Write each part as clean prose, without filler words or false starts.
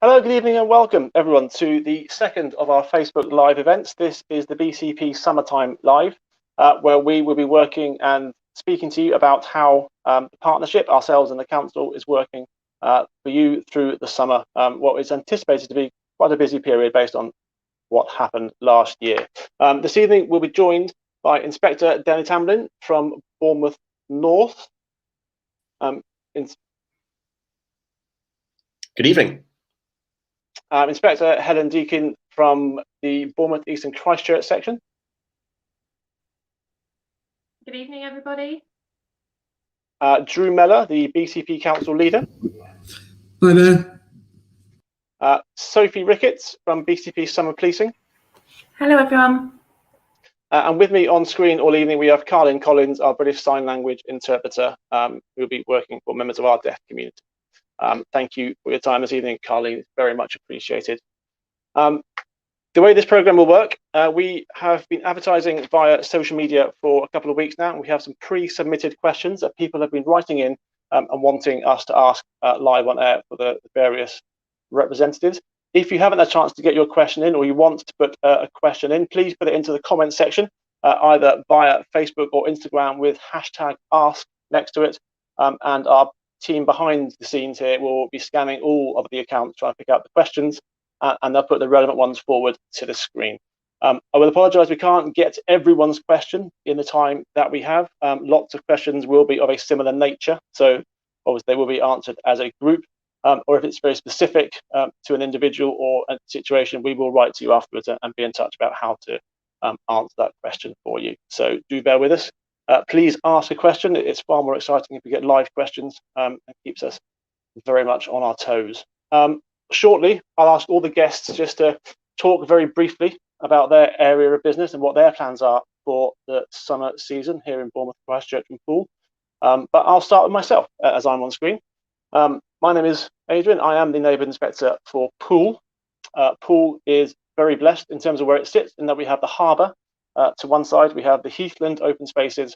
Hello, good evening, and welcome everyone to the second of our Facebook Live events. This is the BCP Summertime Live, where we will be working and speaking to you about how the partnership, ourselves and the council, is working for you through the summer, what is anticipated to be quite a busy period based on what happened last year. This evening we'll be joined by Inspector Danny Tamlin from Bournemouth North. Good evening. Inspector Helen Deakin from the Bournemouth East and Christchurch section. Good evening, everybody. Drew Meller, the BCP Council leader. Hi there. Sophie Ricketts from BCP Summer Policing. Hello, everyone. And with me on screen all evening, we have Carlin Collins, our British Sign Language interpreter, who will be working for members of our deaf community. Thank you for your time this evening, Carlin. It's very much appreciated. The way this program will work, we have been advertising via social media for a couple of weeks now. And we have some pre-submitted questions that people have been writing in and wanting us to ask live on air for the various representatives. If you haven't had a chance to get your question in, or you want to put a question in, please put it into the comment section, either via Facebook or Instagram with #ask next to it. And our team behind the scenes here will be scanning all of the accounts, trying to pick out the questions, and they'll put the relevant ones forward to the screen. I will apologise, we can't get to everyone's question in the time that we have. Lots of questions will be of a similar nature, so obviously they will be answered as a group, or if it's very specific to an individual or a situation, we will write to you afterwards and be in touch about how to answer that question for you. So do bear with us. Please ask a question. It's far more exciting if we get live questions, and keeps us very much on our toes. Shortly, I'll ask all the guests just to talk very briefly about their area of business and what their plans are for the summer season here in Bournemouth, Christchurch and Poole. But I'll start with myself as I'm on screen. My name is Adrian. I am the neighbourhood inspector for Poole. Poole is very blessed in terms of where it sits, in that we have the harbour to one side, we have the heathland open spaces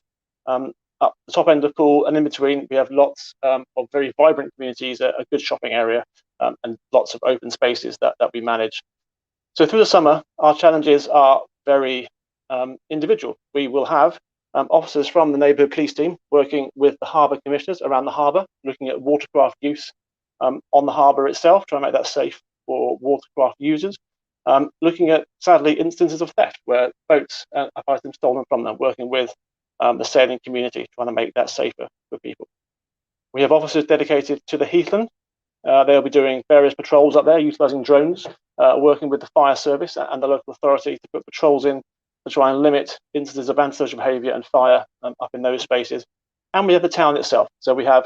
up the top end of Poole, and in between we have lots of very vibrant communities, a good shopping area, and lots of open spaces that we manage. So through the summer, our challenges are very individual. We will have officers from the neighbourhood police team working with the harbour commissioners around the harbour, looking at watercraft use on the harbour itself, trying to make that safe for watercraft users. Looking at, sadly, instances of theft where boats have items stolen from them, working with the sailing community, trying to make that safer for people. We have officers dedicated to the heathland. They'll be doing various patrols up there, utilising drones, working with the fire service and the local authority to put patrols in to try and limit instances of antisocial behaviour and fire up in those spaces. And we have the town itself. So we have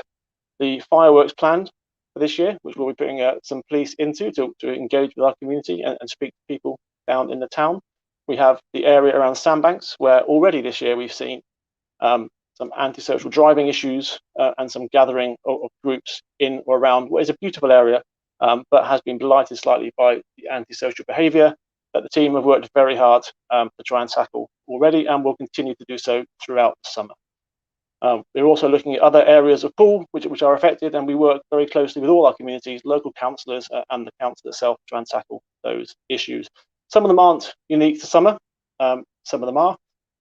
the fireworks planned for this year, which we'll be putting some police into to engage with our community and speak to people down in the town. We have the area around sandbanks, where already this year we've seen some antisocial driving issues and some gathering of groups in or around what is a beautiful area, but has been blighted slightly by the antisocial behaviour that the team have worked very hard to try and tackle already, and will continue to do so throughout the summer. We're also looking at other areas of Poole which are affected, and we work very closely with all our communities, local councillors and the council itself, to try and tackle those issues. Some of them aren't unique to summer, some of them are,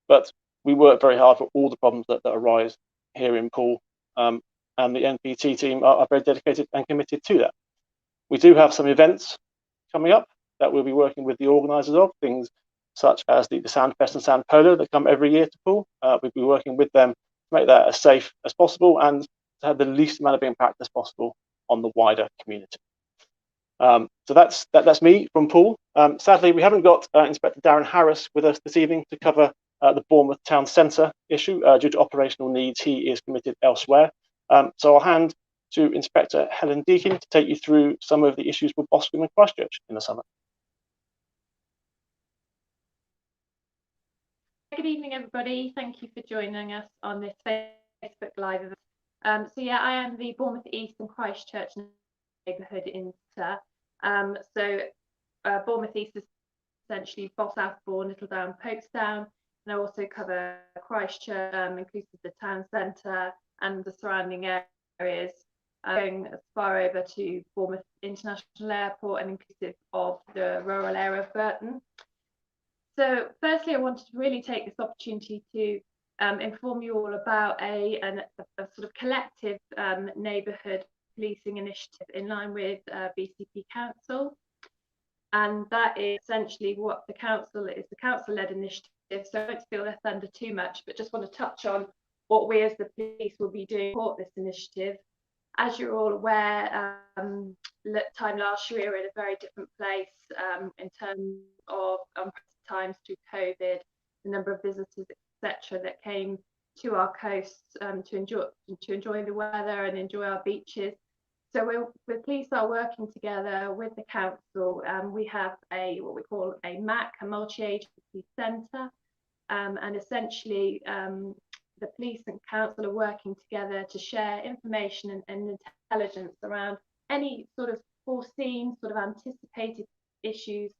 but we work very hard for all the problems that arise here in Poole, and the NPT team are very dedicated and committed to that. We do have some events coming up that we'll be working with the organisers of, things such as the Sandfest and Sand Polo that come every year to Poole. We'll be working with them to make that as safe as possible and to have the least amount of impact as possible on the wider community. So that's me from Poole. Sadly, we haven't got Inspector Darren Harris with us this evening to cover the Bournemouth Town Centre issue. Due to operational needs, he is committed elsewhere. So I'll hand to Inspector Helen Deakin to take you through some of the issues with Boscombe and Christchurch in the summer. Good evening, everybody. Thank you for joining us on this Facebook Live event. So yeah, I am the Bournemouth East and Christchurch neighbourhood inspector. Bournemouth East is essentially Boss Southbourne, Littledown, Folkestone, and I also cover Christchurch, inclusive the town centre and the surrounding areas. going as far over to Bournemouth International Airport and inclusive of the rural area of Burton. So firstly, I wanted to really take this opportunity to inform you all about a sort of collective neighbourhood policing initiative in line with BCP Council. And that is essentially what the council is, the council-led initiative. So I won't steal their thunder too much, but just want to touch on what we as the police will be doing to support this initiative. As you're all aware, time last year we were in a very different place in terms of times through COVID, the number of visitors, etc., that came to our coasts to enjoy the weather and enjoy our beaches. So the police are working together with the council. We have what we call a MAC, a multi-agency centre, and essentially the police and council are working together to share information and intelligence around any sort of foreseen, sort of anticipated issues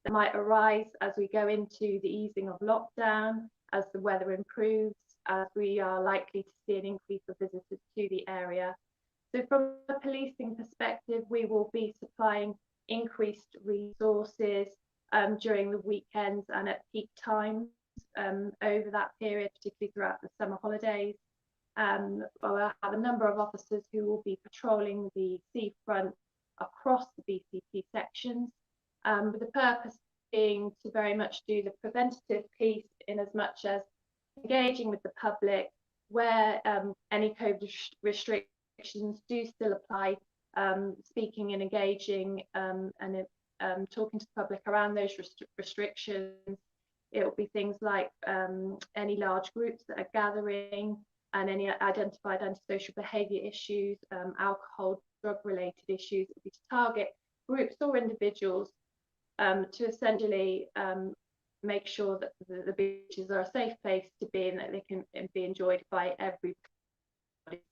that might arise as we go into the easing of lockdown, as the weather improves, as we are likely to see an increase of visitors to the area. So from a policing perspective, we will be supplying increased resources during the weekends and at peak times over that period, particularly throughout the summer holidays. We'll have a number of officers who will be patrolling the seafront across the BCP sections, with the purpose being to very much do the preventative piece in as much as engaging with the public where any COVID restrictions do still apply, speaking and engaging and talking to the public around those restrictions. It will be things like any large groups that are gathering and any identified antisocial behaviour issues, alcohol, drug-related issues. It will be to target groups or individuals to essentially make sure that the beaches are a safe place to be and that they can be enjoyed by everybody.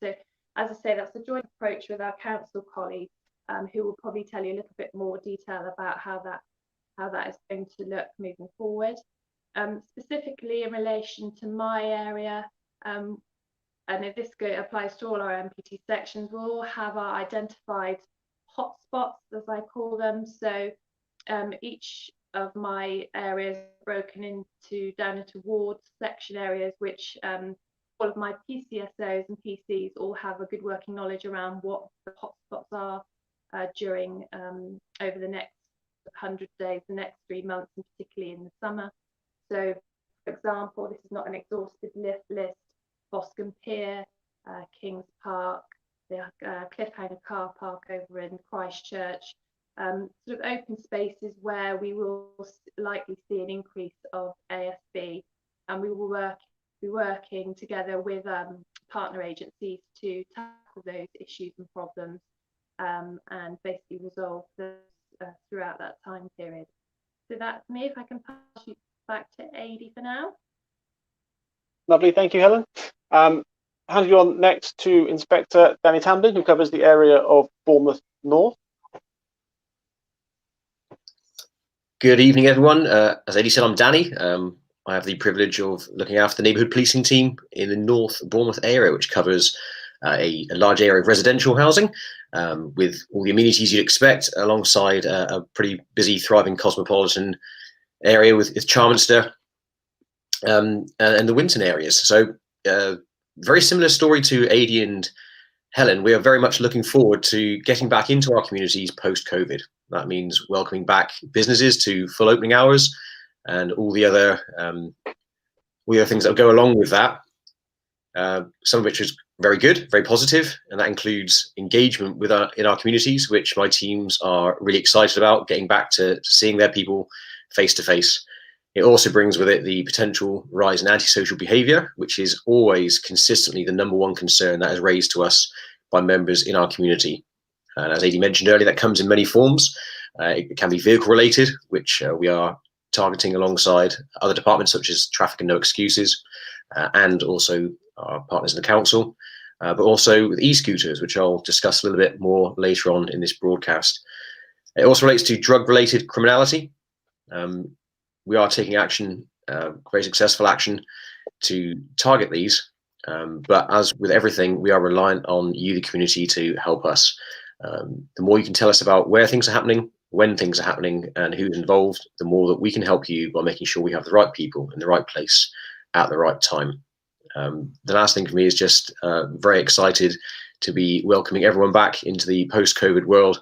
So, as I say, that's a joint approach with our council colleagues, who will probably tell you a little bit more detail about how that is going to look moving forward. Specifically in relation to my area, and if this applies to all our MPT sections, we'll all have our identified hotspots, as I call them. So each of my areas broken down into wards, section areas, which all of my PCSOs and PCs all have a good working knowledge around what the hotspots are during over the next 100 days, the next 3 months, and particularly in the summer. So, for example, this is not an exhaustive list. Boscombe Pier, Kings Park, the Cliffhanger car park over in Christchurch, sort of open spaces where we will likely see an increase of ASB, and we will be working together with partner agencies to tackle those issues and problems and basically resolve those throughout that time period. So that's me. If I can pass you back to Adi for now. Lovely, thank you, Helen. Hand you on next to Inspector Danny Tamblyn, who covers the area of Bournemouth North. Good evening, everyone. As Adi said, I'm Danny. I have the privilege of looking after the neighbourhood policing team in the North Bournemouth area, which covers a large area of residential housing with all the amenities you'd expect, alongside a pretty busy, thriving cosmopolitan area with Charminster and the Winton areas. So very similar story to Adi and Helen. We are very much looking forward to getting back into our communities post-COVID. That means welcoming back businesses to full opening hours and all the other things that go along with that. Some of which is very good, very positive, and that includes engagement in our communities, which my teams are really excited about, getting back to seeing their people face to face. It also brings with it the potential rise in antisocial behaviour, which is always consistently the #1 concern that is raised to us by members in our community. And as Adi mentioned earlier, that comes in many forms. It can be vehicle related, which we are targeting alongside other departments such as Traffic and No Excuses, and also our partners in the council, but also with e-scooters, which I'll discuss a little bit more later on in this broadcast. It also relates to drug-related criminality. We are taking action, very successful action, to target these, But as with everything, we are reliant on you, the community, to help us. The more you can tell us about where things are happening, when things are happening, and who's involved, the more that we can help you by making sure we have the right people in the right place at the right time. The last thing for me is just very excited to be welcoming everyone back into the post-COVID world.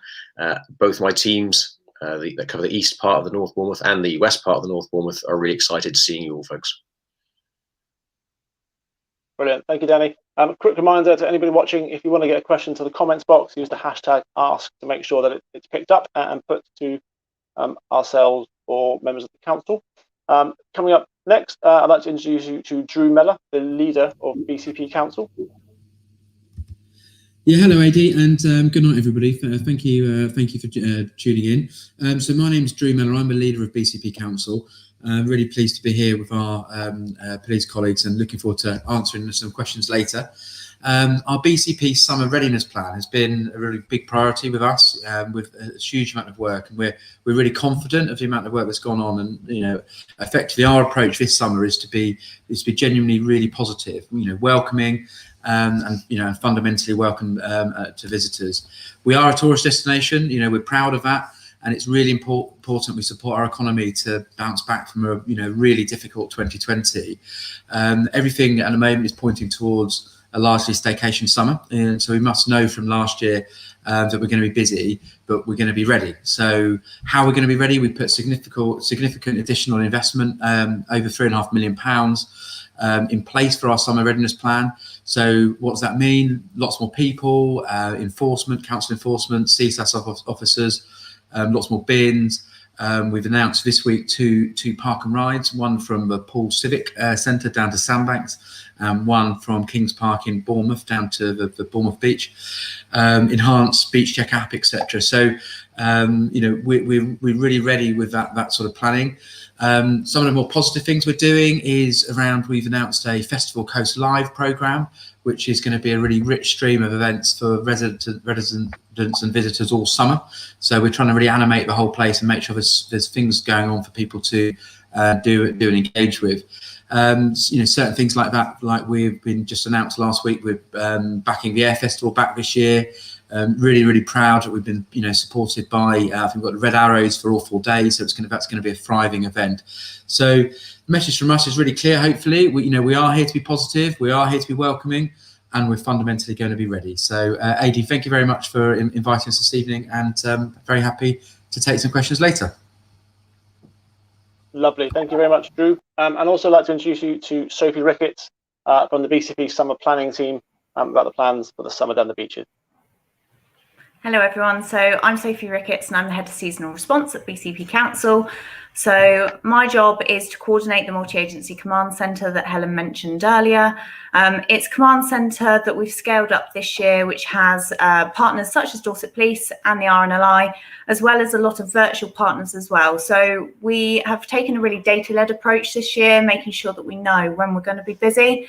Both my teams that cover the east part of the North Bournemouth and the west part of the North Bournemouth are really excited seeing you all, folks. Brilliant. Thank you, Danny. Quick reminder to anybody watching, if you want to get a question to the comments box, use the hashtag ask to make sure that it's picked up and put to ourselves or members of the council. Coming up next, I'd like to introduce you to Drew Mellor, the leader of BCP Council. Yeah, hello, AD, and good night, everybody. Thank you for tuning in. So my name is Drew Mellor. I'm the leader of BCP Council. I'm really pleased to be here with our police colleagues and looking forward to answering some questions later. Our BCP Summer Readiness Plan has been a really big priority with us, with a huge amount of work, and we're really confident of the amount of work that's gone on. And effectively, our approach this summer is to be genuinely really positive, welcoming, and fundamentally welcome to visitors. We are a tourist destination. We're proud of that. And it's really important we support our economy to bounce back from a really difficult 2020. Everything at the moment is pointing towards a largely staycation summer, and so we must know from last year that we're going to be busy, but we're going to be ready. So how we're going to be ready? We put significant additional investment, over £3.5 million in place for our summer readiness plan. So what does that mean? Lots more people, enforcement, council enforcement, CSAS officers. Lots more bins. We've announced this week two park and rides, one from the Paul Civic Centre down to Sandbanks, and one from Kings Park in Bournemouth down to the Bournemouth Beach. Enhanced beach check app, etc. So we're really ready with that sort of planning. Some of the more positive things we're doing is around, we've announced a Festival Coast Live programme, which is going to be a really rich stream of events for residents and visitors all summer. So we're trying to really animate the whole place and make sure there's things going on for people to do and engage with. Certain things like that, like we've been just announced last week, we're backing the Air Festival back this year. Really proud that we've been supported by I think we've got Red Arrows for all 4 days, so that's going to be a thriving event. So the message from us is really clear. Hopefully we are here to be positive, we are here to be welcoming, and we're fundamentally going to be ready. So AD, thank you very much for inviting us this evening, and very happy to take some questions later. Lovely. Thank you very much, Drew. And also like to introduce you to Sophie Ricketts from the BCP Summer Planning Team about the plans for the summer down the beaches. Hello everyone, so I'm Sophie Ricketts and I'm the Head of Seasonal Response at BCP Council. So my job is to coordinate the multi-agency command centre that Helen mentioned earlier. It's a command centre that we've scaled up this year, which has partners such as Dorset Police and the RNLI, as well as a lot of virtual partners as well. So we have taken a really data-led approach this year, making sure that we know when we're going to be busy.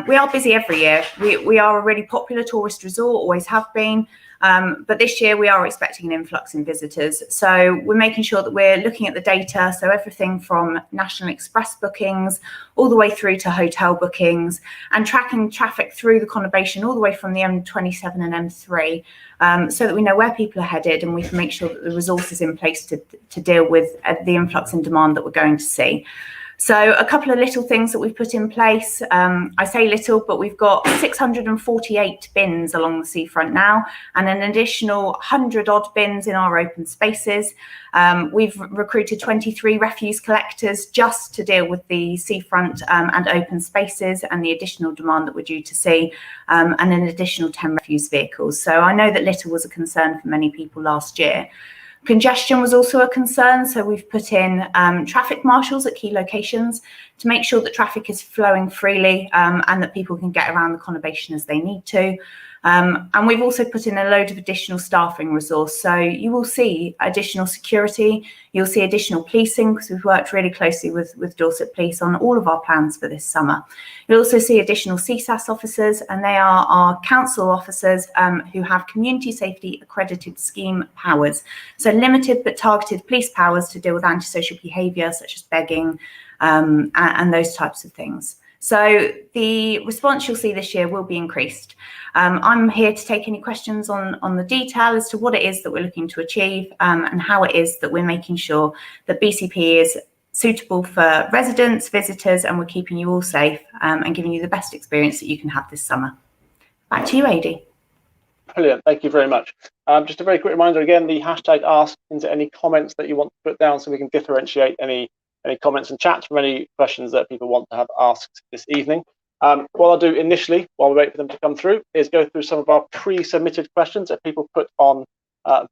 We are busy every year. We are a really popular tourist resort, always have been. But this year we are expecting an influx in visitors. So we're making sure that we're looking at the data. So everything from National Express bookings all the way through to hotel bookings, and tracking traffic through the conurbation all the way from the M27 and M3, so that we know where people are headed and we can make sure that the resources in place to deal with the influx in demand that we're going to see. So a couple of little things that we've put in place. I say little, but we've got 648 bins along the seafront now, and an additional 100 odd bins in our open spaces. We've recruited 23 refuse collectors just to deal with the seafront and open spaces and the additional demand that we're due to see, and an additional 10 refuse vehicles. So I know that litter was a concern for many people last year. Congestion was also a concern, so we've put in traffic marshals at key locations to make sure that traffic is flowing freely and that people can get around the conurbation as they need to. And we've also put in a load of additional staffing resource. So you will see additional security, you'll see additional policing, because we've worked really closely with Dorset Police on all of our plans for this summer. You'll also see additional CSAS officers, and they are our council officers who have community safety accredited scheme powers. So limited but targeted police powers to deal with antisocial behaviour such as begging and those types of things. So the response you'll see this year will be increased. I'm here to take any questions on the detail as to what it is that we're looking to achieve, and how it is that we're making sure that BCP is suitable for residents, visitors, and we're keeping you all safe, and giving you the best experience that you can have this summer. Back to you, Adi. Brilliant, thank you very much. Just a very quick reminder again, the hashtag ask into any comments that you want to put down so we can differentiate any comments and chats from any questions that people want to have asked this evening. What I'll do initially, while we wait for them to come through, is go through some of our pre-submitted questions that people put on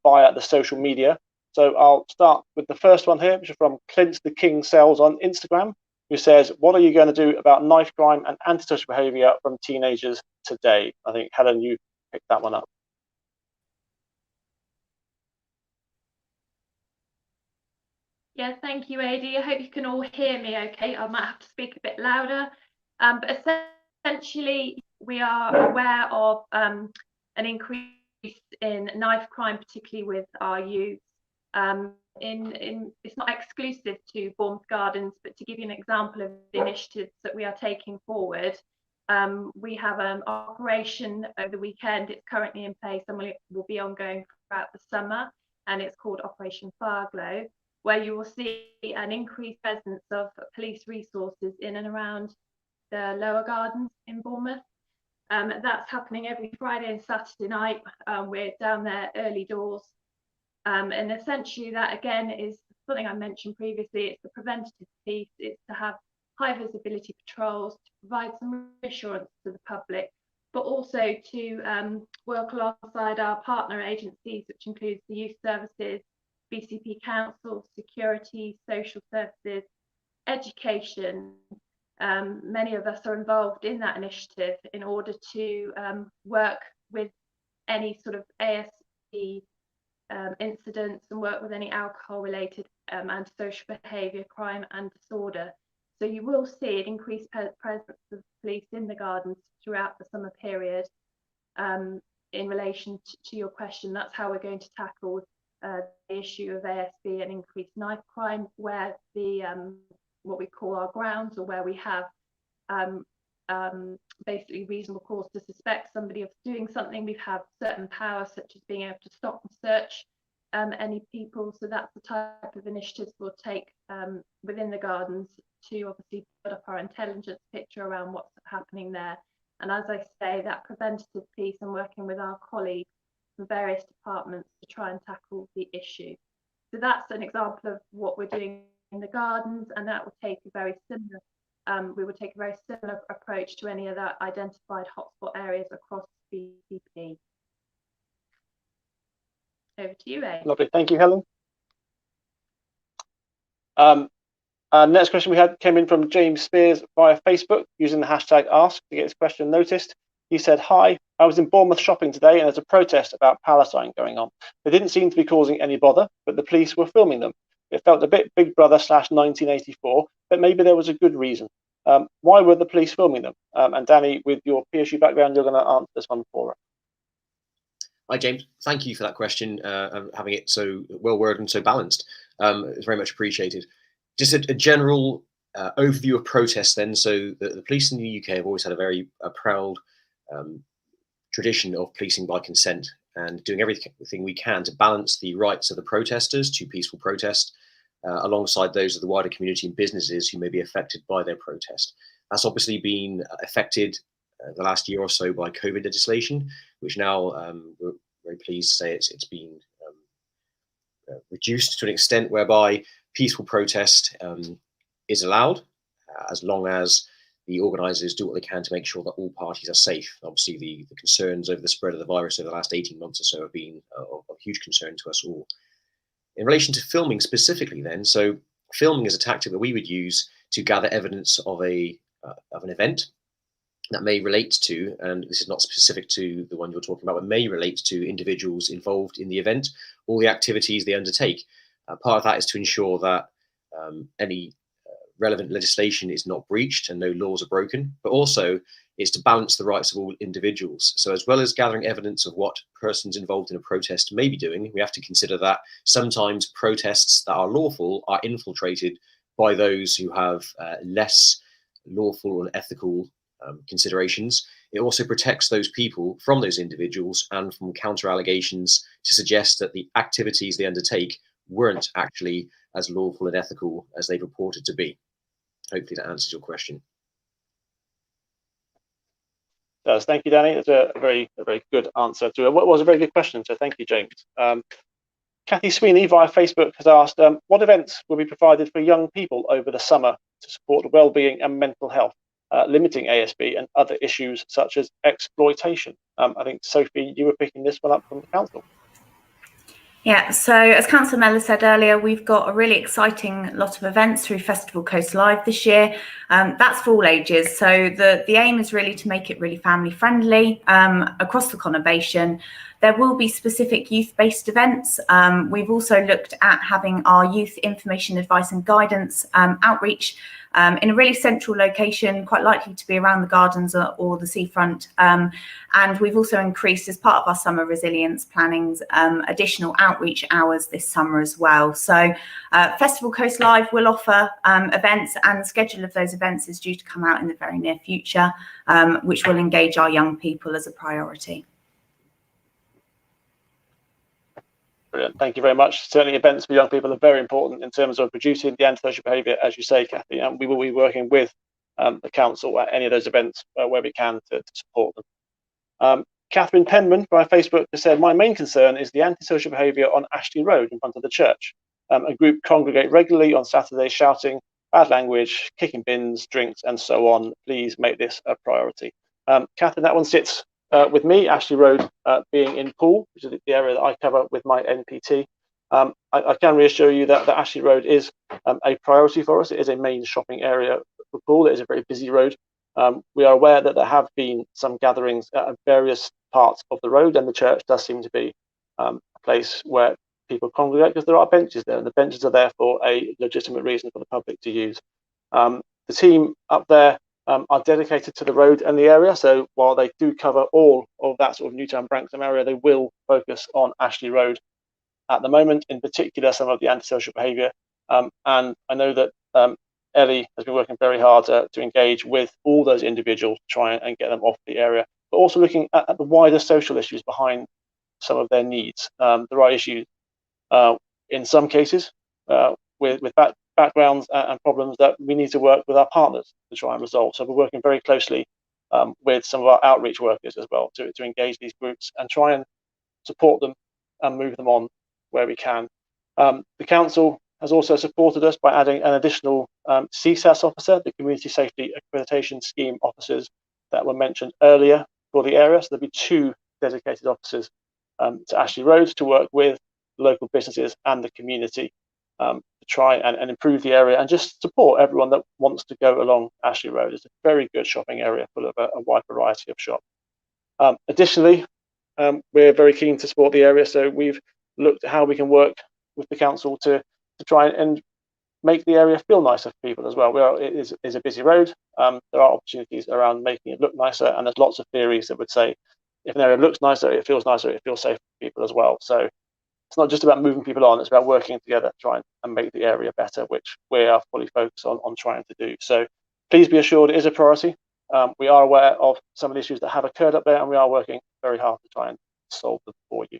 via the social media. So I'll start with the first one here, which is from Clint the King Sells on Instagram, who says, what are you going to do about knife crime and antisocial behaviour from teenagers today? I think, Helen, you picked that one up. Yeah, thank you, Adi. I hope you can all hear me okay. I might have to speak a bit louder. But essentially, we are aware of an increase in knife crime, particularly with our youth. It's not exclusive to Bournemouth Gardens, but to give you an example of the initiatives that we are taking forward, we have an operation over the weekend. It's currently in place and will be ongoing throughout the summer, and it's called Operation Fireglow, where you will see an increased presence of police resources in and around the lower gardens in Bournemouth. That's happening every Friday and Saturday night. We're down there early doors. And essentially that again is something I mentioned previously. It's the preventative piece. It's to have high visibility patrols, to provide some reassurance to the public, but also to work alongside our partner agencies, which includes the youth services, BCP Council, security, social services, education. Many of us are involved in that initiative in order to work with any sort of ASB incidents and work with any alcohol related antisocial behaviour, crime and disorder. So you will see an increased presence of police in the gardens throughout the summer period. In relation to your question, that's how we're going to tackle the issue of ASB and increased knife crime, where the what we call our grounds, or where we have basically reasonable cause to suspect somebody of doing something. We have certain powers, such as being able to stop and search any people. So that's the type of initiatives we'll take within the gardens to obviously put up our intelligence picture around what's happening there. And as I say, that preventative piece and working with our colleagues from various departments to try and tackle the issue. So that's an example of what we're doing in the gardens, and that will take a very similar we would take a very similar approach to any other identified hotspot areas across BCP. Over to you, Ray. Lovely, thank you, Helen. Next question we had came in from James Spears via Facebook using the hashtag ask to get his question noticed. He said, hi, I was in Bournemouth shopping today and there's a protest about Palestine going on. They didn't seem to be causing any bother, but the police were filming them. It felt a bit Big Brother / 1984, but maybe there was a good reason. Why were the police filming them? And Danny, with your PSU background, you're going to answer this one for us. Hi, James. Thank you for that question, and having it so well worded and so balanced. It's very much appreciated. Just a general overview of protests then. So the police in the UK have always had a very proud tradition of policing by consent and doing everything we can to balance the rights of the protesters to peaceful protest alongside those of the wider community and businesses who may be affected by their protest. That's obviously been affected the last year or so by COVID legislation, which now we're very pleased to say it's been reduced to an extent whereby peaceful protest is allowed, as long as the organisers do what they can to make sure that all parties are safe. Obviously, the concerns over the spread of the virus over the last 18 months or so have been of huge concern to us all. In relation to filming specifically then, so filming is a tactic that we would use to gather evidence of an event that may relate to, and this is not specific to the one you're talking about, but may relate to individuals involved in the event, all the activities they undertake. Part of that is to ensure that any relevant legislation is not breached and no laws are broken, but also it's to balance the rights of all individuals. So as well as gathering evidence of what persons involved in a protest may be doing, we have to consider that sometimes protests that are lawful are infiltrated by those who have less lawful and ethical considerations. It also protects those people from those individuals and from counter allegations to suggest that the activities they undertake weren't actually as lawful and ethical as they purported to be. Hopefully that answers your question. Does. Thank you, Danny. It's a very good answer to what was a very good question. So thank you, James. Kathy Sweeney via Facebook has asked, what events will be provided for young people over the summer to support well-being and mental health, limiting ASB and other issues such as exploitation? I think, Sophie, you were picking this one up from the council. Yeah, so as Councillor Mellor said earlier, we've got a really exciting lot of events through Festival Coast Live this year. That's for all ages. So the aim is really to make it really family friendly across the conurbation. There will be specific youth-based events. We've also looked at having our youth information, advice and guidance outreach in a really central location, quite likely to be around the gardens or the seafront. And we've also increased, as part of our summer resilience plannings, additional outreach hours this summer as well. So Festival Coast Live will offer events, and the schedule of those events is due to come out in the very near future, which will engage our young people as a priority. Brilliant. Thank you very much. Certainly events for young people are very important in terms of reducing the antisocial behaviour, as you say, Kathy, and we will be working with the council at any of those events where we can to support them. Catherine Penman by Facebook has said, my main concern is the antisocial behaviour on Ashley Road in front of the church. A group congregate regularly on Saturdays shouting, bad language, kicking bins, drinks and so on. Please make this a priority. Catherine, that one sits with me, Ashley Road being in Poole, which is the area that I cover with my NPT. I can reassure you that Ashley Road is a priority for us. It is a main shopping area for Poole. It is a very busy road. We are aware that there have been some gatherings at various parts of the road, and the church does seem to be a place where people congregate because there are benches there, and the benches are there for a legitimate reason for the public to use. The team up there are dedicated to the road and the area, so while they do cover all of that sort of Newtown Branksome area, they will focus on Ashley Road at the moment, in particular some of the antisocial behaviour. And I know that Ellie has been working very hard to engage with all those individuals to try and get them off the area, but also looking at the wider social issues behind some of their needs. There are issues in some cases with backgrounds and problems that we need to work with our partners to try and resolve. So we're working very closely with some of our outreach workers as well to engage these groups and try and support them and move them on where we can. The council has also supported us by adding an additional CSAS officer, the Community Safety Accreditation Scheme officers that were mentioned earlier for the area. So there'll be 2 dedicated officers to Ashley Road to work with local businesses and the community to try and improve the area and just support everyone that wants to go along Ashley Road. It's a very good shopping area full of a wide variety of shops. Additionally, we're very keen to support the area, so we've looked at how we can work with the council to try and make the area feel nicer for people as well. It is a busy road. There are opportunities around making it look nicer, and there's lots of theories that would say if an area looks nicer, it feels safer for people as well. So it's not just about moving people on, it's about working together to try and make the area better, which we are fully focused on trying to do. So please be assured it is a priority. We are aware of some of the issues that have occurred up there, and we are working very hard to try and solve them for you.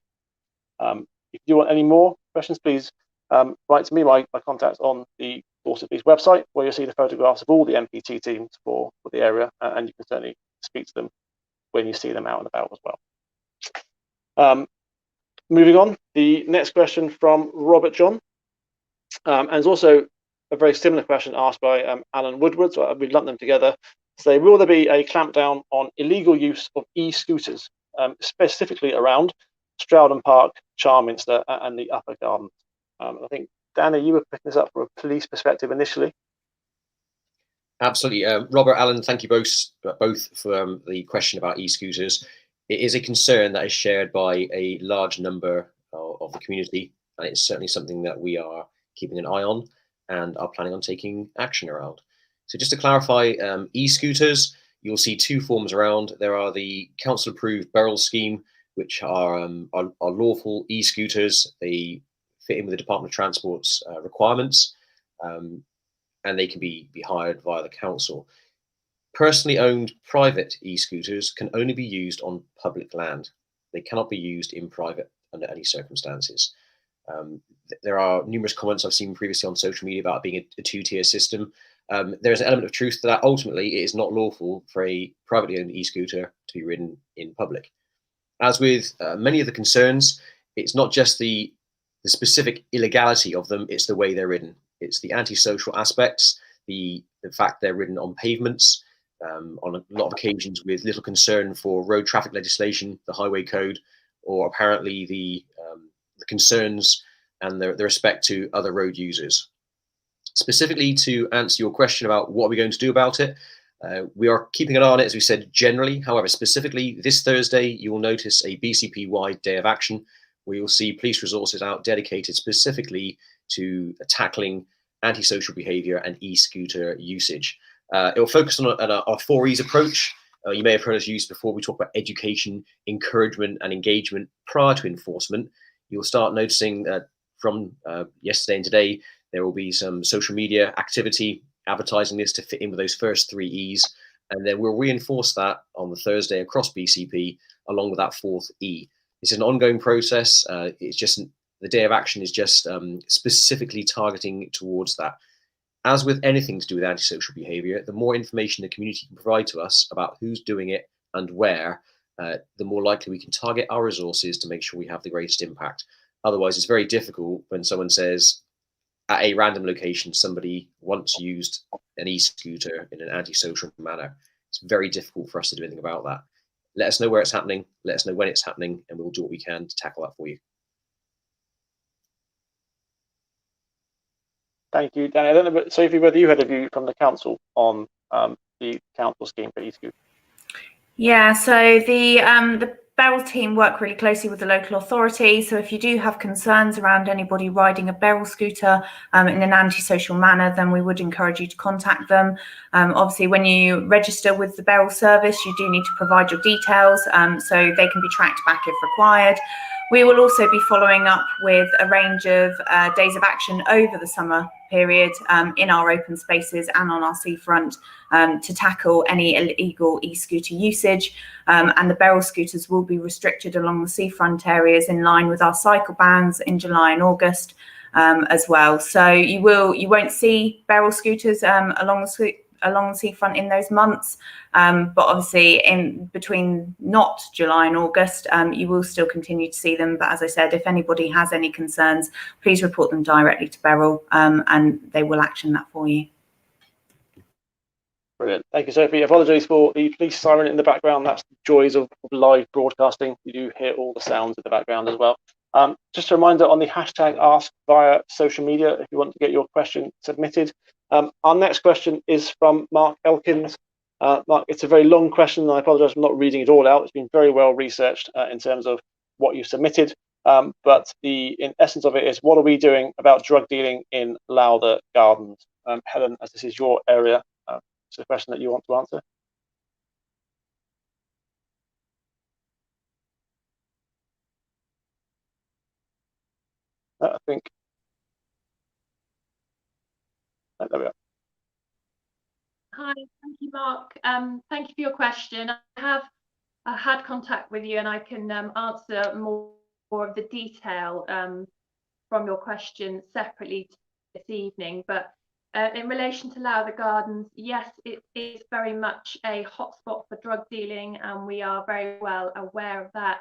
If you want any more questions, please write to me. My contact's on the Force of Peace website, where you'll see the photographs of all the MPT teams for the area, and you can certainly speak to them when you see them out and about as well. Moving on, the next question from Robert John, and it's also a very similar question asked by Alan Woodward, so we've lumped them together. So will there be a clampdown on illegal use of e-scooters, specifically around Stroughton Park, Charminster and the Upper Gardens? I think, Danny, you were picking this up from a police perspective initially. Absolutely. Robert, Alan, thank you both for the question about e-scooters. It is a concern that is shared by a large number of the community, and it's certainly something that we are keeping an eye on and are planning on taking action around. So just to clarify, e-scooters, you'll see 2 forms around. There are the council-approved Beryl scheme, which are lawful e-scooters. They fit in with the Department of Transport's requirements, and they can be hired via the council. Personally owned private e-scooters can only be used on public land. They cannot be used in private under any circumstances. There are numerous comments I've seen previously on social media about being a two-tier system. There's an element of truth to that. Ultimately, it is not lawful for a privately owned e-scooter to be ridden in public. As with many of the concerns, it's not just the specific illegality of them, it's the way they're ridden. It's the antisocial aspects, the fact they're ridden on pavements, on a lot of occasions with little concern for road traffic legislation, the highway code, or apparently the concerns and the respect to other road users. Specifically to answer your question about what are we going to do about it, we are keeping an eye on it, as we said, generally. However, specifically this Thursday, you will notice a BCP-wide day of action where you'll see police resources out dedicated specifically to tackling antisocial behaviour and e-scooter usage. It will focus on our 4 E's approach. You may have heard us use before. We talk about education, encouragement, and engagement prior to enforcement. You'll start noticing that from yesterday and today, there will be some social media activity advertising this to fit in with those first 3 E's. And then we'll reinforce that on the Thursday across BCP along with that 4th E. It's an ongoing process. It's just the day of action is just specifically targeting towards that. As with anything to do with antisocial behaviour, the more information the community can provide to us about who's doing it and where, the more likely we can target our resources to make sure we have the greatest impact. Otherwise, it's very difficult when someone says, at a random location, somebody once used an e-scooter in an antisocial manner. It's very difficult for us to do anything about that. Let us know where it's happening, let us know when it's happening, and we'll do what we can to tackle that for you. Thank you, Danny. I don't know, Sophie, whether you had a view from the council on the council scheme for e-scooters. Yeah, so the Beryl team work really closely with the local authority. So if you do have concerns around anybody riding a Beryl scooter in an antisocial manner, then we would encourage you to contact them. Obviously, when you register with the Beryl service, you do need to provide your details so they can be tracked back if required. We will also be following up with a range of days of action over the summer period in our open spaces and on our seafront to tackle any illegal e-scooter usage. And the Beryl scooters will be restricted along the seafront areas in line with our cycle bans in July and August as well. So you won't see Beryl scooters along the seafront in those months, but obviously in between not July and August, you will still continue to see them. But as I said, if anybody has any concerns, please report them directly to Beryl and they will action that for you. Brilliant. Thank you, Sophie. Apologies for the police siren in the background. That's the joys of live broadcasting. You do hear all the sounds in the background as well. Just a reminder on the hashtag ask via social media if you want to get your question submitted. Our next question is from Mark Elkins. Mark, it's a very long question, and I apologise for not reading it all out. It's been very well researched in terms of what you submitted. But in essence of it is, what are we doing about drug dealing in Lowther Gardens? Helen, as this is your area, it's a question that you want to answer. I think. There we are. Hi, thank you, Mark. Thank you for your question. I have had contact with you, and I can answer more of the detail from your question separately this evening. But in relation to Lowther Gardens, yes, it is very much a hotspot for drug dealing, and we are very well aware of that.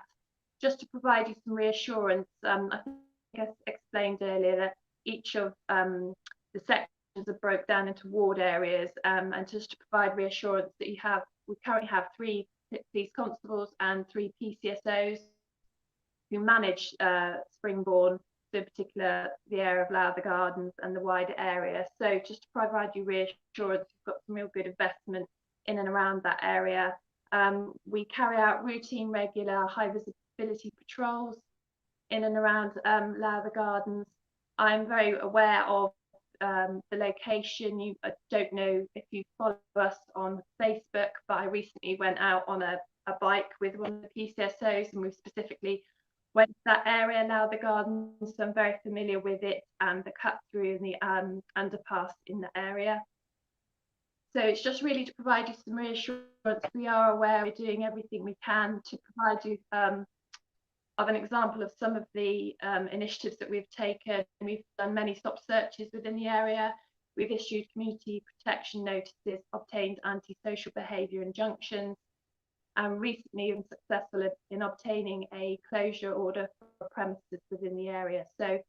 Just to provide you some reassurance, I think I explained earlier that each of the sections are broke down into ward areas, and just to provide reassurance that we currently have 3 police constables and 3 PCSOs who manage Springbourne, so in particular the area of Lowther Gardens and the wider area. So just to provide you reassurance, we've got some real good investment in and around that area. We carry out routine, regular, high visibility patrols in and around Lowther Gardens. I'm very aware of the location. I don't know if you follow us on Facebook, but I recently went out on a bike with one of the PCSOs, and we specifically went to that area, Lowther Gardens, so I'm very familiar with it and the cut through and the underpass in the area. So it's just really to provide you some reassurance. We are aware we're doing everything we can to provide you of an example of some of the initiatives that we've taken. We've done many stop searches within the area. We've issued community protection notices, obtained antisocial behaviour injunctions, and recently been successful in obtaining a closure order for premises within the area. So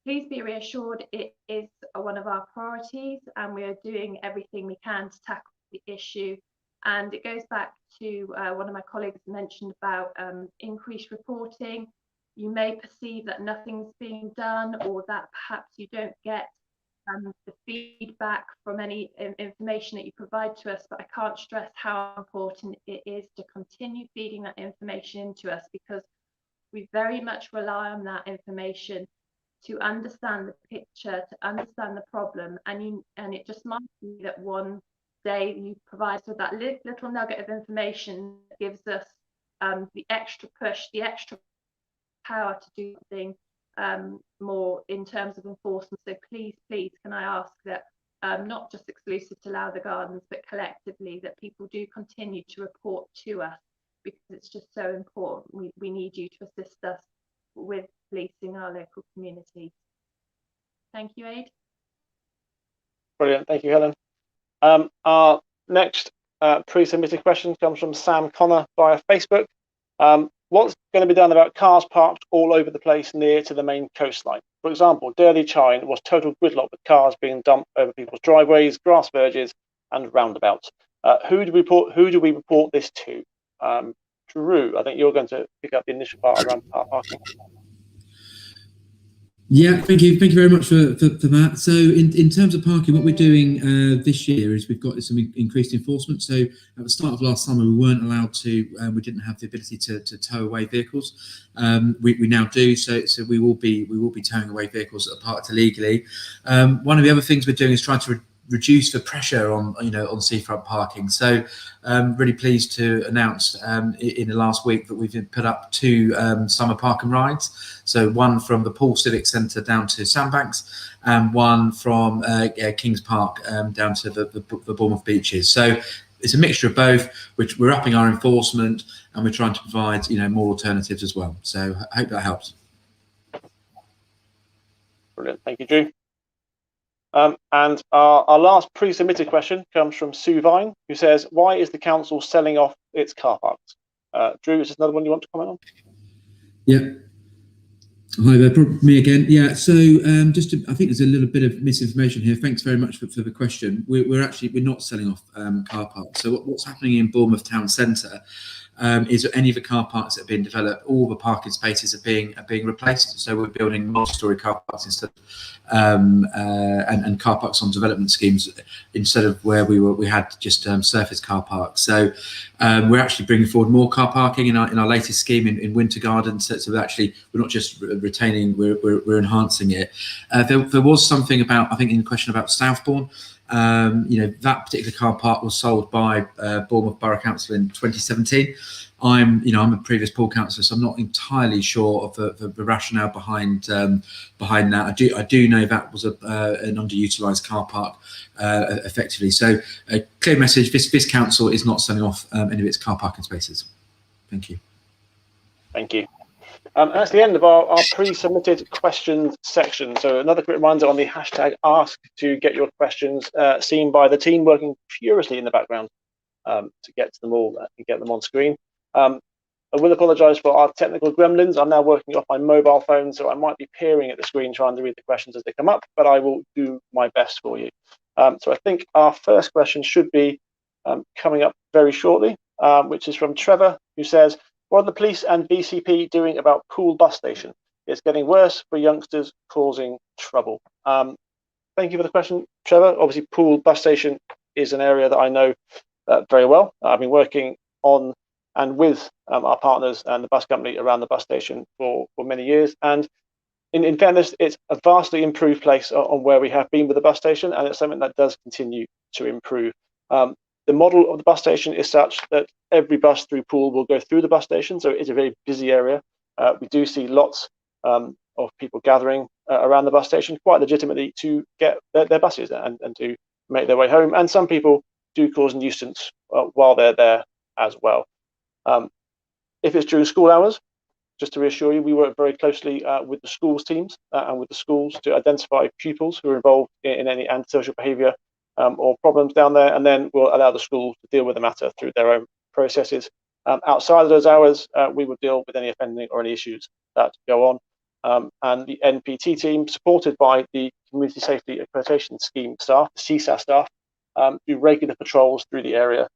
please be reassured, it is one of our priorities, and we are doing everything we can to tackle the issue. And it goes back to one of my colleagues mentioned about increased reporting. You may perceive that nothing's being done, or that perhaps you don't get the feedback from any information that you provide to us, but I can't stress how important it is to continue feeding that information into us, because we very much rely on that information to understand the picture, to understand the problem. And it just might be that one day you provide us with that little nugget of information that gives us the extra push, the extra power to do something more in terms of enforcement. So please, can I ask that not just exclusive to Lowther Gardens, but collectively, that people do continue to report to us, because it's just so important. We need you to assist us with policing our local communities. Thank you, Aid. Brilliant, thank you, Helen. Our next pre-submitted question comes from Sam Connor via Facebook. What's going to be done about cars parked all over the place near to the main coastline? For example, Durley Chine was total gridlock with cars being dumped over people's driveways, grass verges, and roundabouts. Who do we report this to? Drew, I think you're going to pick up the initial part around car parking. Yeah, thank you very much for that. So in terms of parking, what we're doing this year is we've got some increased enforcement. So at the start of last summer, we weren't allowed to, we didn't have the ability to tow away vehicles. We now do, so we will be towing away vehicles that are parked illegally. One of the other things we're doing is trying to reduce the pressure on seafront parking. So really pleased to announce in the last week that we've put up 2 summer park and rides. So one from the Poole Civic Centre down to Sandbanks, and one from Kings Park down to the Bournemouth beaches. So it's a mixture of both, which we're upping our enforcement, and we're trying to provide more alternatives as well. So I hope that helps. Brilliant, thank you, Drew. And our last pre-submitted question comes from Sue Vine, who says, why is the council selling off its car parks? Drew, is this another one you want to comment on? Yeah. Hi there, me again. Yeah, so I think there's a little bit of misinformation here. Thanks very much for the question. We're not selling off car parks. So what's happening in Bournemouth Town Centre is that any of the car parks that have been developed, all the parking spaces are being replaced. So we're building multi-storey car parks instead of, and car parks on development schemes instead of where we had just surface car parks. So we're actually bringing forward more car parking in our latest scheme in Winter Garden. So we're not just retaining, we're enhancing it. There was something about, I think, in the question about Southbourne. That particular car park was sold by Bournemouth Borough Council in 2017. I'm a previous Poole councillor, so I'm not entirely sure of the rationale behind that. I do know that was an underutilised car park, effectively. So a clear message: this council is not selling off any of its car parking spaces. Thank you. Thank you. And that's the end of our pre-submitted questions section. So another quick reminder on the hashtag ask to get your questions seen by the team working furiously in the background to get to them all and get them on screen. I will apologise for our technical gremlins. I'm now working off my mobile phone, so I might be peering at the screen trying to read the questions as they come up, but I will do my best for you. So I think our first question should be coming up very shortly, which is from Trevor, who says, what are the police and BCP doing about Poole bus station? It's getting worse for youngsters, causing trouble. Thank you for the question, Trevor. Obviously, Poole bus station is an area that I know very well. I've been working on and with our partners and the bus company around the bus station for many years. And in fairness, it's a vastly improved place on where we have been with the bus station, and it's something that does continue to improve. The model of the bus station is such that every bus through Poole will go through the bus station, so it's a very busy area. We do see lots of people gathering around the bus station quite legitimately to get their buses and to make their way home. And some people do cause a nuisance while they're there as well. If it's during school hours, just to reassure you, we work very closely with the schools teams and with the schools to identify pupils who are involved in any antisocial behaviour or problems down there, and then we'll allow the school to deal with the matter through their own processes. Outside of those hours, we will deal with any offending or any issues that go on. And the NPT team, supported by the Community Safety Accreditation Scheme staff, the CSAS staff, do regular patrols through the area,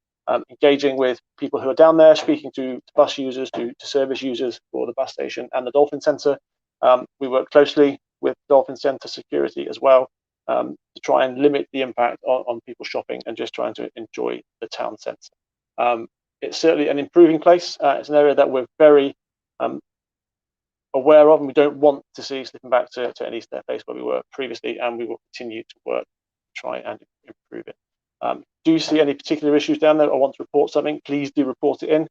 engaging with people who are down there, speaking to bus users, to service users for the bus station and the Dolphin Centre. We work closely with Dolphin Centre security as well to try and limit the impact on people shopping and just trying to enjoy the town centre. It's certainly an improving place. It's an area that we're very aware of, and we don't want to see slipping back to any place where we were previously, and we will continue to work to try and improve it. Do you see any particular issues down there or want to report something, please do report it in.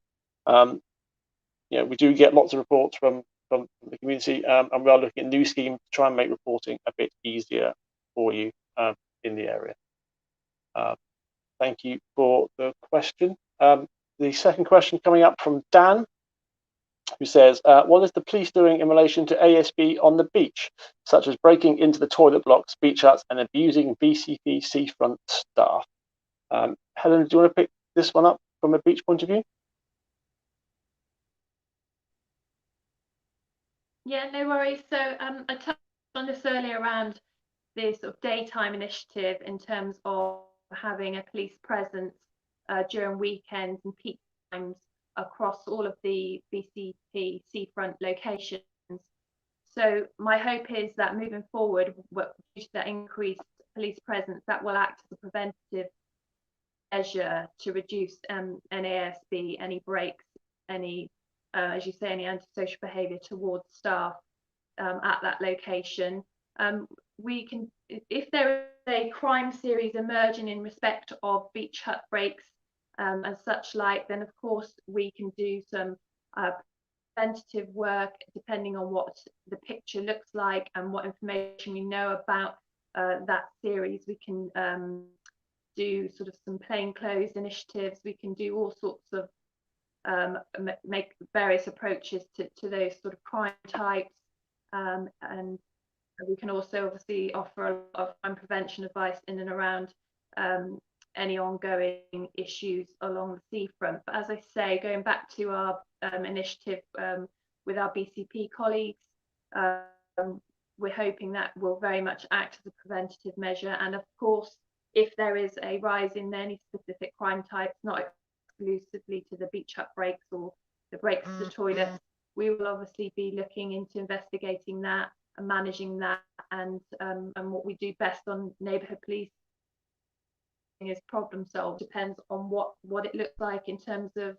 We do get lots of reports from the community, and we are looking at new schemes to try and make reporting a bit easier for you in the area. Thank you for the question. The second question coming up from Dan, who says, what is the police doing in relation to ASB on the beach, such as breaking into the toilet blocks, beach huts, and abusing BCP seafront staff? Helen, do you want to pick this one up from a beach point of view? Yeah, no worries. So I touched on this earlier around the sort of daytime initiative in terms of having a police presence during weekends and peak times across all of the BCP seafront locations. So my hope is that moving forward, due to that increased police presence, that will act as a preventative measure to reduce NASB, any breaks, any, as you say, any antisocial behaviour towards staff at that location. We can, if there is a crime series emerging in respect of beach hut breaks and such like, then of course we can do some preventative work depending on what the picture looks like and what information we know about that series. We can do sort of some plainclothes initiatives. We can do all sorts of make various approaches to those sort of crime types, and we can also obviously offer a lot of crime prevention advice in and around any ongoing issues along the seafront. But as I say, going back to our initiative with our BCP colleagues, we're hoping that will very much act as a preventative measure. And of course, if there is a rise in any specific crime types, not exclusively to the beach hut breaks or the breaks to the toilets, we will obviously be looking into investigating that and managing that, and what we do best on neighbourhood policing is problem solve. Depends on what it looks like in terms of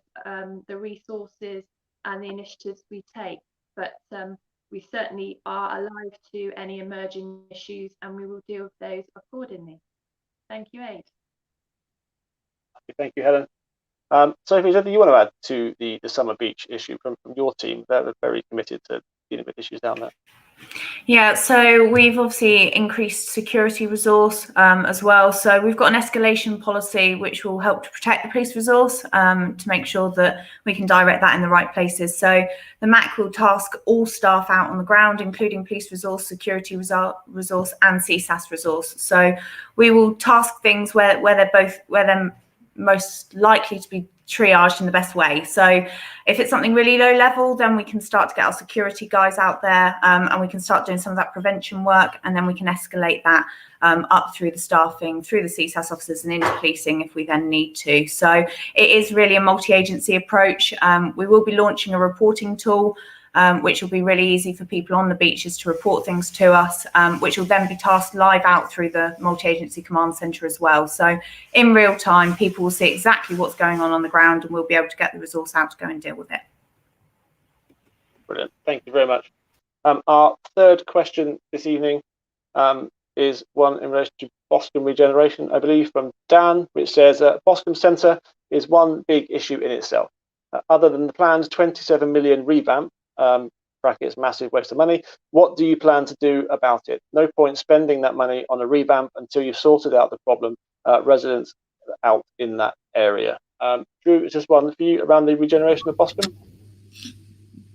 the resources and the initiatives we take, but we certainly are alive to any emerging issues and we will deal with those accordingly. Thank you, Aid. Thank you, Helen. Sophie, is there anything you want to add to the Summer Beach issue from your team? They're very committed to dealing with issues down there. Yeah, so we've obviously increased security resource as well. So we've got an escalation policy which will help to protect the police resource to make sure that we can direct that in the right places. So the MAC will task all staff out on the ground, including police resource, security resource and CSAS resource. So we will task things where they're most likely to be triaged in the best way. So if it's something really low level, then we can start to get our security guys out there and we can start doing some of that prevention work, and then we can escalate that up through the staffing, through the CSAS officers and into policing if we then need to. So it is really a multi-agency approach. We will be launching a reporting tool which will be really easy for people on the beaches to report things to us, which will then be tasked live out through the multi-agency command centre as well. So in real time, people will see exactly what's going on the ground and we'll be able to get the resource out to go and deal with it. Brilliant. Thank you very much. Our third question this evening is one in relation to Boscombe regeneration, I believe, from Dan, which says Boscombe Centre is one big issue in itself. Other than the planned 27 million revamp, brackets massive waste of money, what do you plan to do about it? No point spending that money on a revamp until you've sorted out the problem residents out in that area. Drew, it's just one for you around the regeneration of Boscombe.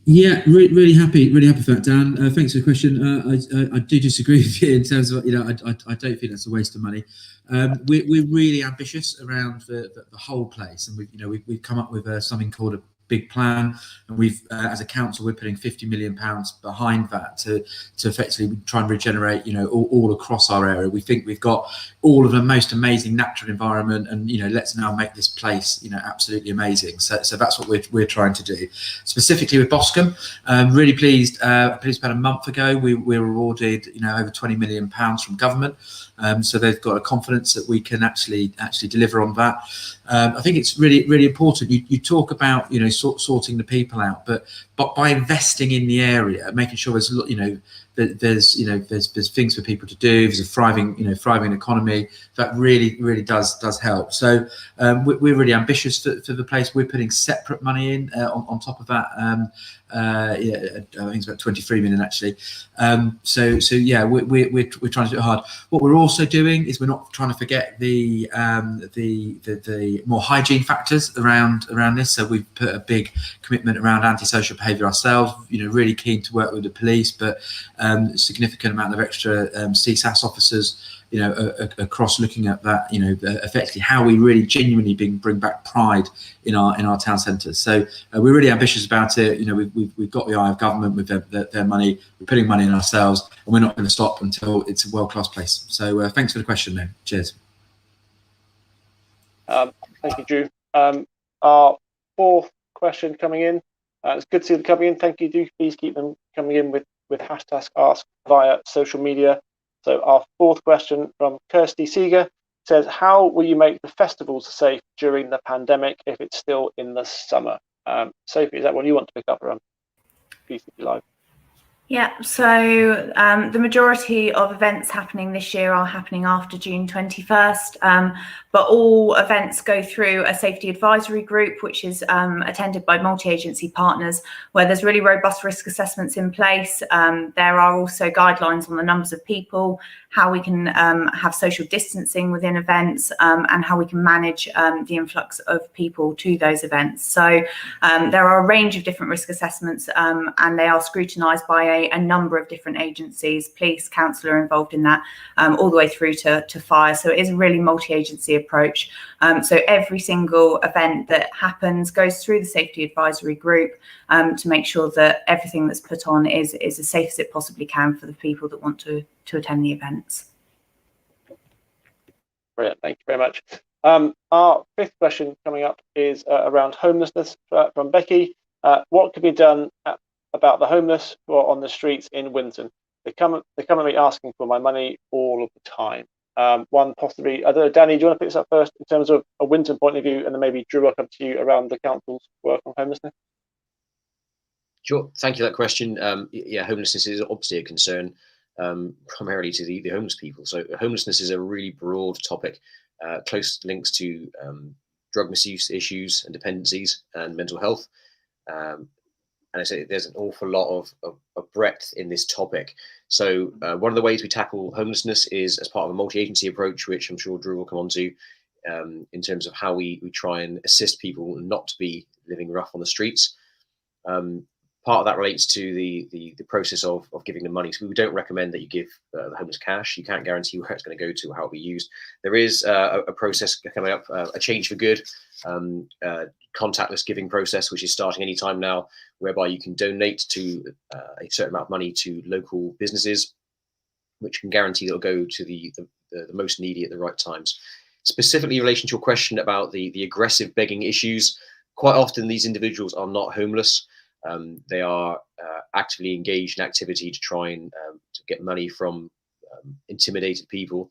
Yeah, really happy for that, Dan. Thanks for the question. I do disagree with you in terms of, I don't think that's a waste of money. We're really ambitious around the whole place, and we've come up with something called a big plan, and we've as a council we're putting £50 million behind that to effectively try and regenerate all across our area. We think we've got all of the most amazing natural environment, and let's now make this place absolutely amazing. So that's what we're trying to do. Specifically with Boscombe, really pleased. About a month ago we were awarded over £20 million from government, so they've got a confidence that we can actually deliver on that. I think it's really important. You talk about sorting the people out, but by investing in the area, making sure there's things for people to do, there's a thriving economy, that really does help. So we're really ambitious for the place. We're putting separate money in on top of that. I think it's about 23 million actually. So yeah, we're trying to do it hard. What we're also doing is we're not trying to forget the more hygiene factors around this. So we've put a big commitment around antisocial behaviour ourselves. Really keen to work with the police, but a significant amount of extra CSAS officers across looking at that, effectively how we really genuinely bring back pride in our town centres. So we're really ambitious about it. We've got the eye of government with their money. We're putting money in ourselves, and we're not going to stop until it's a world-class place. So thanks for the question, though. Cheers. Thank you, Drew. Our fourth question coming in. It's good to see them coming in. Thank you. Do please keep them coming in with #ask via social media. So our fourth question from Kirsty Seeger says, how will you make the festivals safe during the pandemic if it's still in the summer? Sophie, is that one you want to pick up around BCP Live? Yeah, so the majority of events happening this year are happening after June 21st, but all events go through a safety advisory group, which is attended by multi-agency partners, where there's really robust risk assessments in place. There are also guidelines on the numbers of people, how we can have social distancing within events, and how we can manage the influx of people to those events. So there are a range of different risk assessments, and they are scrutinised by a number of different agencies. Police, council are involved in that, all the way through to fire. So it is a really multi-agency approach. So every single event that happens goes through the safety advisory group to make sure that everything that's put on is as safe as it possibly can for the people that want to attend the events. Brilliant, thank you very much. Our fifth question coming up is around homelessness from Becky. What could be done about the homeless who are on the streets in Winton? They come at me asking for my money all of the time. One possibly, I don't know, Danny, do you want to pick this up first in terms of a Winton point of view, and then maybe Drew, I'll come to you around the council's work on homelessness? Sure, thank you for that question. Yeah, homelessness is obviously a concern, primarily to the homeless people. So homelessness is a really broad topic, close links to drug misuse issues and dependencies and mental health. And I say there's an awful lot of breadth in this topic. So one of the ways we tackle homelessness is as part of a multi-agency approach, which I'm sure Drew will come on to, in terms of how we try and assist people not to be living rough on the streets. Part of that relates to the process of giving them money. So we don't recommend that you give the homeless cash. You can't guarantee where it's going to go to or how it'll be used. There is a process coming up, a Change for Good, contactless giving process, which is starting anytime now, whereby you can donate to a certain amount of money to local businesses, which can guarantee that it'll go to the most needy at the right times. Specifically in relation to your question about the aggressive begging issues, quite often these individuals are not homeless. They are actively engaged in activity to try and to get money from intimidated people.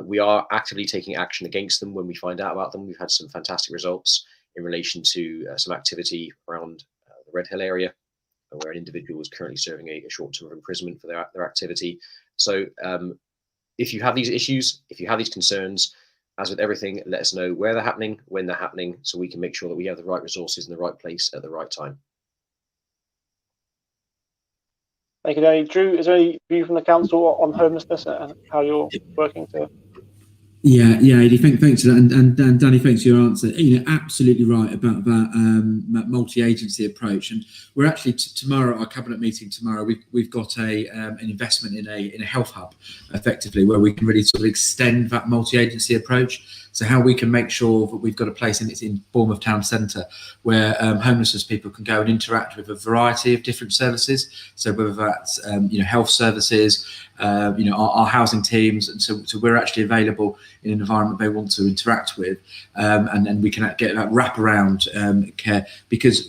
We are actively taking action against them when we find out about them. We've had some fantastic results in relation to some activity around the Red Hill area, where an individual is currently serving a short term of imprisonment for their activity. So if you have these issues, if you have these concerns, as with everything, let us know where they're happening, when they're happening, so we can make sure that we have the right resources in the right place at the right time. Thank you, Danny. Drew, is there any view from the council on homelessness and how you're working to Yeah, Eddie, thanks for that, and Danny, thanks for your answer. Absolutely right about that multi-agency approach, and we're actually tomorrow, our cabinet meeting tomorrow, we've got an investment in a health hub, effectively, where we can really sort of extend that multi-agency approach. So how we can make sure that we've got a place in Bournemouth Town Centre where homelessness people can go and interact with a variety of different services. So whether that's health services, our housing teams, and so we're actually available in an environment they want to interact with, and then we can get that wraparound care, because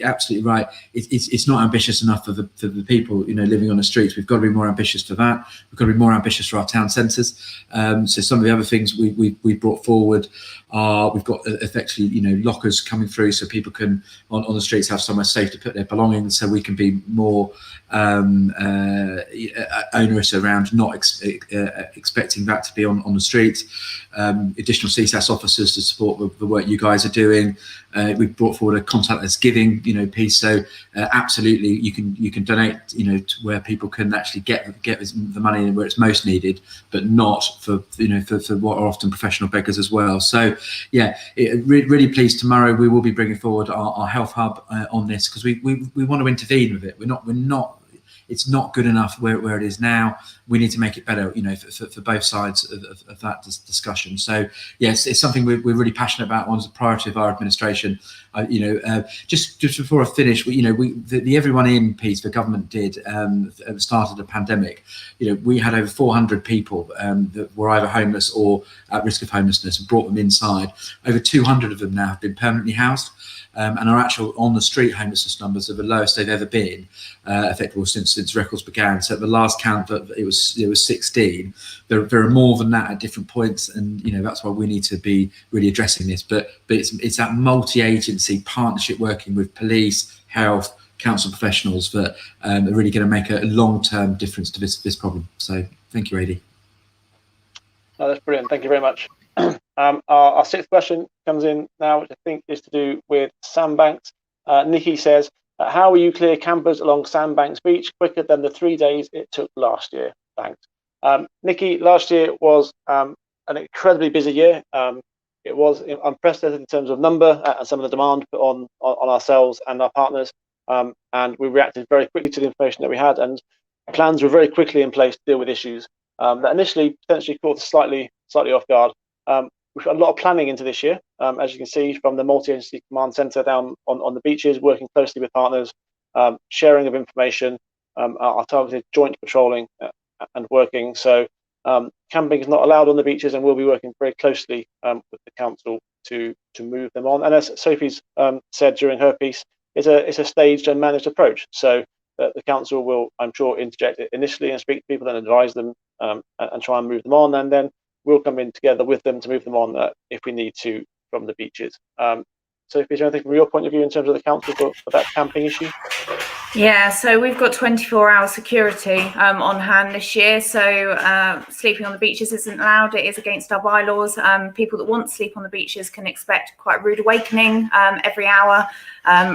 absolutely right, it's not ambitious enough for the people living on the streets. We've got to be more ambitious for that. We've got to be more ambitious for our town centres. So some of the other things we brought forward are, we've got effectively lockers coming through so people can on the streets have somewhere safe to put their belongings, so we can be more onerous around not expecting that to be on the street. Additional CSAS officers to support the work you guys are doing. We've brought forward a contactless giving piece, so absolutely you can donate to where people can actually get the money where it's most needed, but not for what are often professional beggars as well. So yeah, really pleased tomorrow we will be bringing forward our health hub on this, because we want to intervene with it. We're not it's not good enough where it is now. We need to make it better, for both sides of that discussion. So yes, it's something we're really passionate about. One's a priority of our administration. Just before I finish, the Everyone In piece the government did at the start of the pandemic. We had over 400 people that were either homeless or at risk of homelessness, and brought them inside. Over 200 of them now have been permanently housed. And our actual on the street homelessness numbers are the lowest they've ever been, effectively since records began. So at the last count, it was 16. There are more than that at different points, and that's why we need to be really addressing this. But it's that multi-agency partnership, working with police, health, council professionals, that are really going to make a long-term difference to this problem. So thank you, Adi. Oh, that's brilliant. Thank you very much. Our sixth question comes in now, which I think is to do with sandbanks. Nikki says, how will you clear campers along Sandbanks Beach quicker than the 3 days it took last year? Thanks. Nikki, last year was an incredibly busy year. It was unprecedented in terms of number and some of the demand put on ourselves and our partners. And we reacted very quickly to the information that we had, and plans were very quickly in place to deal with issues that initially potentially caught us slightly off guard. We've got a lot of planning into this year, as you can see from the multi-agency command centre down on the beaches, working closely with partners, sharing of information, our targeted joint patrolling and working. So camping is not allowed on the beaches, and we'll be working very closely with the council to move them on. And as Sophie's said during her piece, it's a staged and managed approach. So the council will, I'm sure, interject it initially and speak to people and advise them and try and move them on, and then we'll come in together with them to move them on if we need to from the beaches. Sophie, is there anything from your point of view in terms of the council for that camping issue? Yeah, so we've got 24-hour security on hand this year. So sleeping on the beaches isn't allowed. It is against our bylaws. People that want to sleep on the beaches can expect quite a rude awakening every hour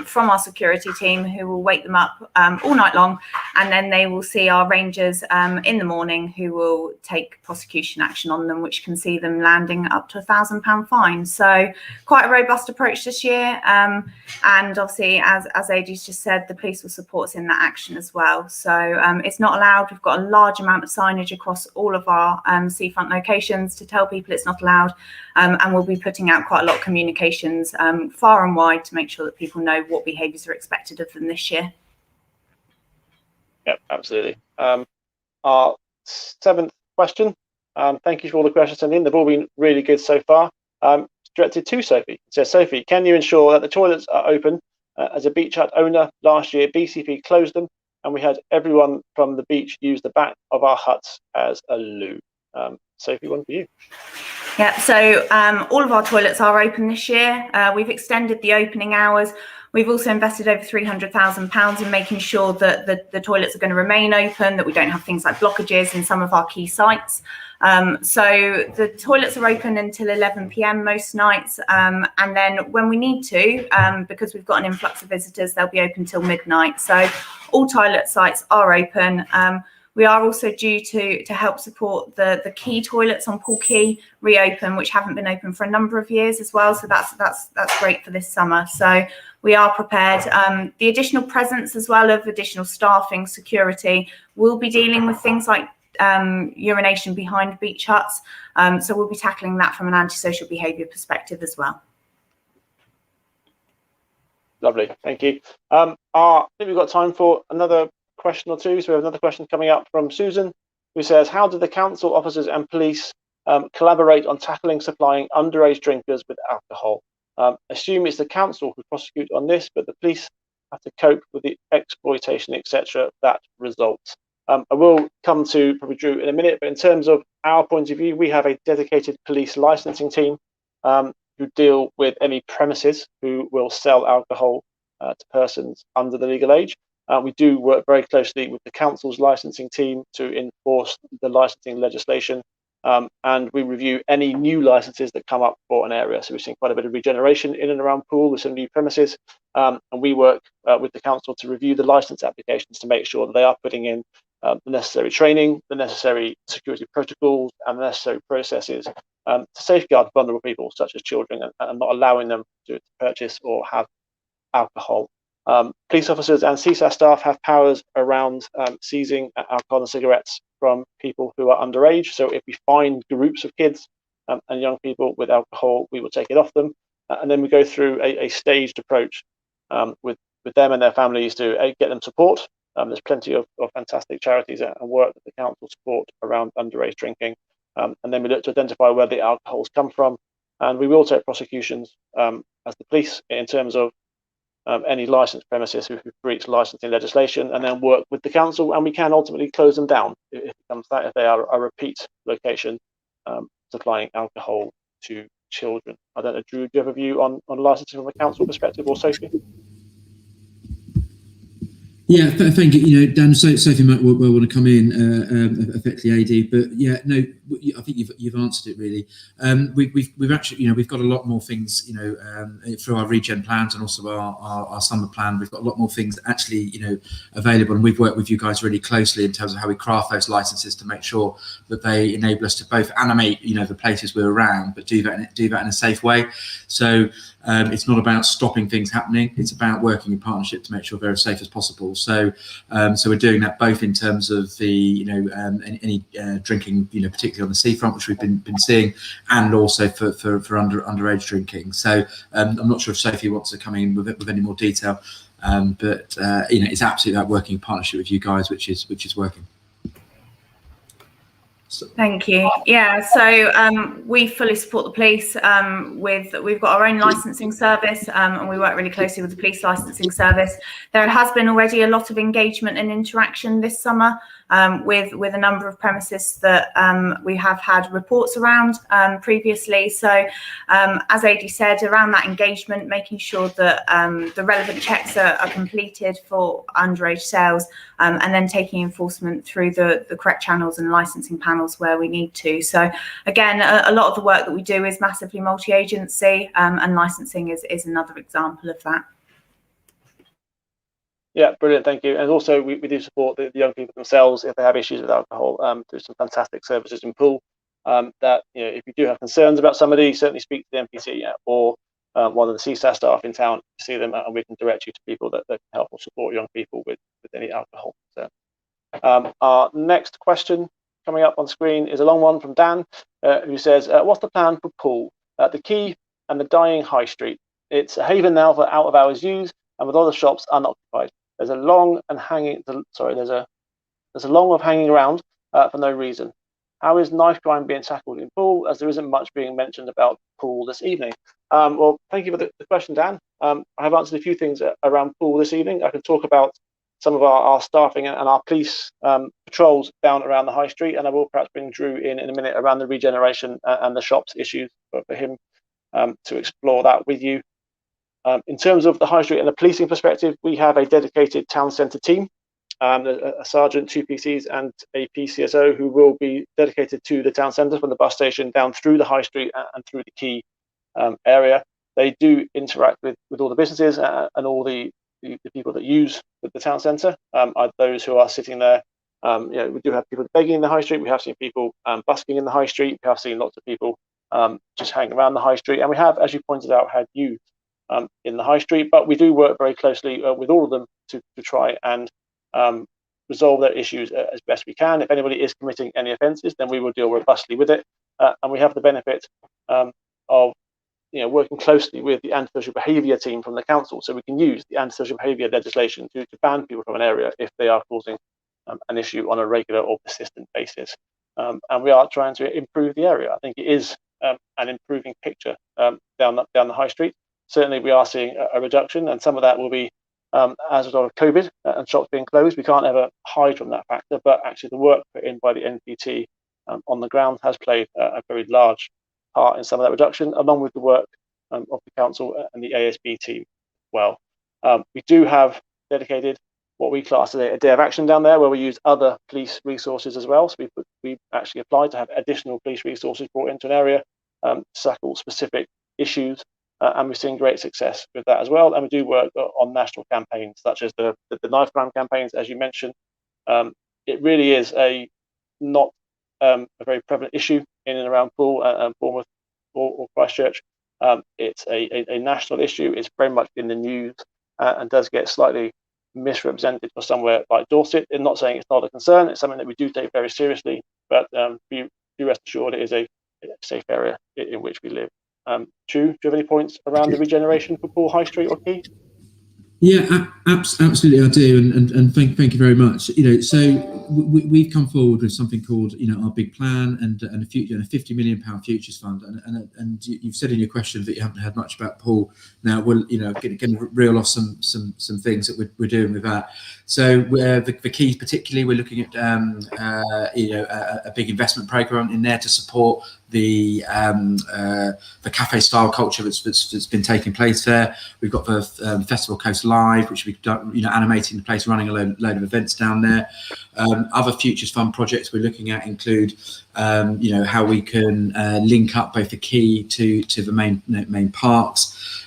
from our security team, who will wake them up all night long. And then they will see our rangers in the morning, who will take prosecution action on them, which can see them landing up to £1,000 fine. So quite a robust approach this year. And obviously, as Adi's just said, the police will support us in that action as well. So it's not allowed. We've got a large amount of signage across all of our seafront locations to tell people it's not allowed. And we'll be putting out quite a lot of communications far and wide to make sure that people know what behaviours are expected of them this year. Yep, absolutely. Our seventh question. Thank you for all the questions sent in. They've all been really good so far. Directed to Sophie. It says, Sophie, can you ensure that the toilets are open? As a beach hut owner, last year BCP closed them, and we had everyone from the beach use the back of our huts as a loo. Sophie, one for you. Yeah, so all of our toilets are open this year. We've extended the opening hours. We've also invested over £300,000 in making sure that the toilets are going to remain open, that we don't have things like blockages in some of our key sites. So the toilets are open until 11 p.m. most nights. And then when we need to, because we've got an influx of visitors, they'll be open till midnight. So all toilet sites are open. We are also due to help support the quay toilets on Pool Quay reopen, which haven't been open for a number of years as well. So that's great for this summer. So we are prepared. The additional presence as well of additional staffing, security, will be dealing with things like urination behind beach huts. So we'll be tackling that from an antisocial behaviour perspective as well. Lovely, thank you. I think we've got time for another question or two. So we have another question coming up from Susan, who says, how do the council officers and police collaborate on tackling supplying underage drinkers with alcohol? Assume it's the council who prosecute on this, but the police have to cope with the exploitation, etc. that results. I will come to probably Drew in a minute, but in terms of our point of view, we have a dedicated police licensing team who deal with any premises who will sell alcohol to persons under the legal age. We do work very closely with the council's licensing team to enforce the licensing legislation, and we review any new licenses that come up for an area. So we've seen quite a bit of regeneration in and around Poole with some new premises, and we work with the council to review the license applications to make sure that they are putting in the necessary training, the necessary security protocols, and the necessary processes to safeguard vulnerable people such as children, and not allowing them to purchase or have alcohol. Police officers and CSAS staff have powers around seizing alcohol and cigarettes from people who are underage. So if we find groups of kids and young people with alcohol, we will take it off them, and then we go through a staged approach with them and their families to get them support. There's plenty of fantastic charities and work that the council support around underage drinking, and then we look to identify where the alcohols come from, and we will take prosecutions as the police in terms of any licensed premises who breach licensing legislation, and then work with the council, and we can ultimately close them down if it comes to that, if they are a repeat location supplying alcohol to children. I don't know, Drew, do you have a view on licensing from a council perspective, or Sophie? Yeah, thank you. You know, Dan, Sophie might well want to come in, effectively AD, but yeah, no, I think you've answered it really. We've actually, you know, we've got a lot more things, you know, through our regen plans and also our summer plan. We've got a lot more things actually, you know, available, and we've worked with you guys really closely in terms of how we craft those licenses to make sure that they enable us to both animate, you know, the places we're around, but do that in a safe way. So it's not about stopping things happening; it's about working in partnership to make sure they're as safe as possible. So we're doing that both in terms of the, you know, any drinking, you know, particularly on the seafront, which we've been seeing, and also for underage drinking. So I'm not sure if Sophie wants to come in with any more detail, but you know, it's absolutely that working in partnership with you guys, which is working. So. Thank you. Yeah, so we fully support the police. We've got our own licensing service, and we work really closely with the police licensing service. There has been already a lot of engagement and interaction this summer with a number of premises that we have had reports around previously. So as AD said, around that engagement, making sure that the relevant checks are completed for underage sales, and then taking enforcement through the correct channels and licensing panels where we need to. So again, a lot of the work that we do is massively multi-agency, and licensing is another example of that. Yeah, brilliant, thank you. And also we do support the young people themselves if they have issues with alcohol through some fantastic services in Poole. That, you know, if you do have concerns about somebody, certainly speak to the NPC or one of the CSAS staff in town to see them, and we can direct you to people that can help or support young people with any alcohol concern. Our next question coming up on screen is a long one from Dan, who says, what's the plan for Poole, the Quay and the dying high street? It's a haven now for out of hours use, and with all the shops unoccupied. There's a long of hanging around for no reason. How is knife crime being tackled in Poole, as there isn't much being mentioned about Poole this evening? Well, thank you for the question, Dan. I have answered a few things around Poole this evening. I can talk about some of our staffing and our police patrols down around the high street, and I will perhaps bring Drew in a minute around the regeneration and the shops issues for him to explore that with you. In terms of the high street and the policing perspective, we have a dedicated town centre team, a sergeant, 2 PCs and a PCSO who will be dedicated to the town centre from the bus station down through the high street and through the Quay area. They do interact with all the businesses and all the people that use the town centre, are those who are sitting there We do have people begging in the high street. We have seen people busking in the high street. We have seen lots of people just hanging around the high street. And we have, as you pointed out, had youth in the high street. But we do work very closely with all of them to try and resolve their issues as best we can. If anybody is committing any offences, then we will deal robustly with it. And we have the benefit of working closely with the antisocial behaviour team from the council, so we can use the antisocial behaviour legislation to ban people from an area if they are causing an issue on a regular or persistent basis. And we are trying to improve the area. I think it is an improving picture down the high street. Certainly, we are seeing a reduction, and some of that will be as a result of COVID and shops being closed. We can't ever hide from that factor, but actually the work put in by the NPT on the ground has played a very large part in some of that reduction, along with the work of the council and the ASB team as well. We do have dedicated what we class as a day of action down there, where we use other police resources as well. So we actually applied to have additional police resources brought into an area to tackle specific issues, and we're seeing great success with that as well. And we do work on national campaigns, such as the knife crime campaigns, as you mentioned. It really is not a very prevalent issue in and around Poole and Bournemouth or Christchurch. It's a national issue. It's very much in the news and does get slightly misrepresented for somewhere like Dorset. I'm not saying it's not a concern. It's something that we do take very seriously, but be rest assured it is a safe area in which we live. Drew, do you have any points around the regeneration for Poole High Street or Quay? Yeah, absolutely, I do, and thank you very much. So we've come forward with something called our big plan and a £50 million futures fund, and you've said in your question that you haven't heard much about Poole. Now, we're going to reel off some things that we're doing with that. So the keys, particularly, we're looking at a big investment program in there to support the cafe style culture that's been taking place there. We've got the Festival Coast Live, which we've done, animating the place, running a load of events down there. Other Futures Fund projects we're looking at include how we can link up both the quay to the main parks.